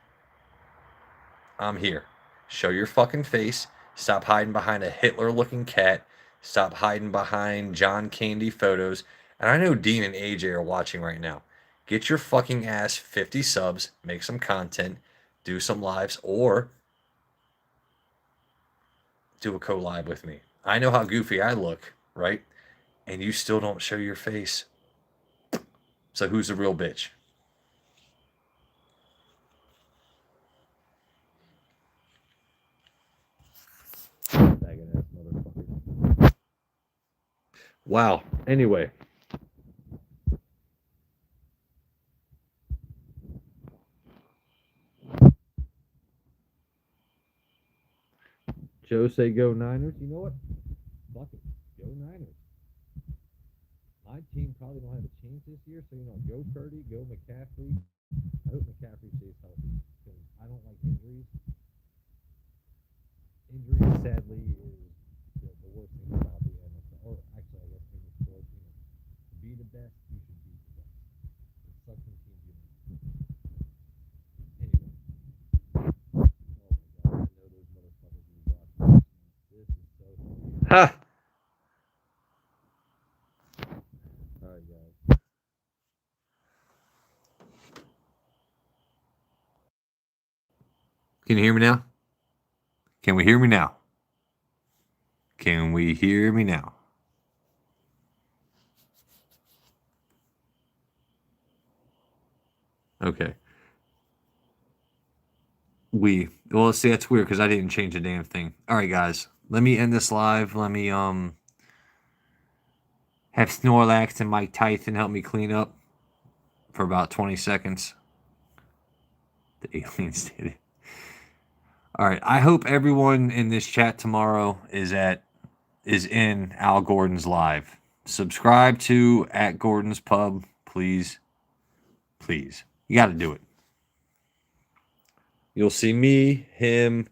I'm here. Show your fucking face. Stop hiding behind a Hitler looking cat. Stop hiding behind John Candy photos. And I know Dean and AJ are watching right now. Get your fucking ass 50 subs. Make some content. Do some lives. Or do a co-live with me. I know how goofy I look, right? And you still don't show your face. So who's the real bitch? Wow. Anyway. Joe say go Niners. You know what? Fuck it. Go Niners. My team probably don't have a chance this year, so go Purdy, go McCaffrey. I hope McCaffrey stays healthy because I don't like injuries. Injuries, sadly, is the worst thing about the NFL. Or actually, I guess maybe sports. To be the best, you should be the best. It sucks when teams get anyway. Oh my god, I know those motherfuckers will be watching. This is so funny. Ha! All right, guys. Can you hear me now? Can we hear me now? Can we hear me now? Okay. Well, see, that's weird because I didn't change a damn thing. All right, guys. Let me end this live. Let me have Snorlax and Mike Tyson help me clean up for about 20 seconds. The aliens did it. All right. I hope everyone in this chat tomorrow is in Al Gordon's live. Subscribe to at Gordon's Pub, please. Please. You got to do it. You'll see me, him,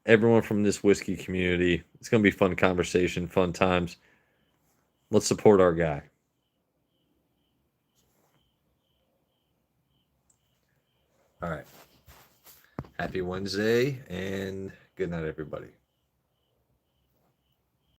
everyone from this whiskey community. It's going to be fun conversation, fun times. Let's support our guy. All right. Happy Wednesday and good night, everybody.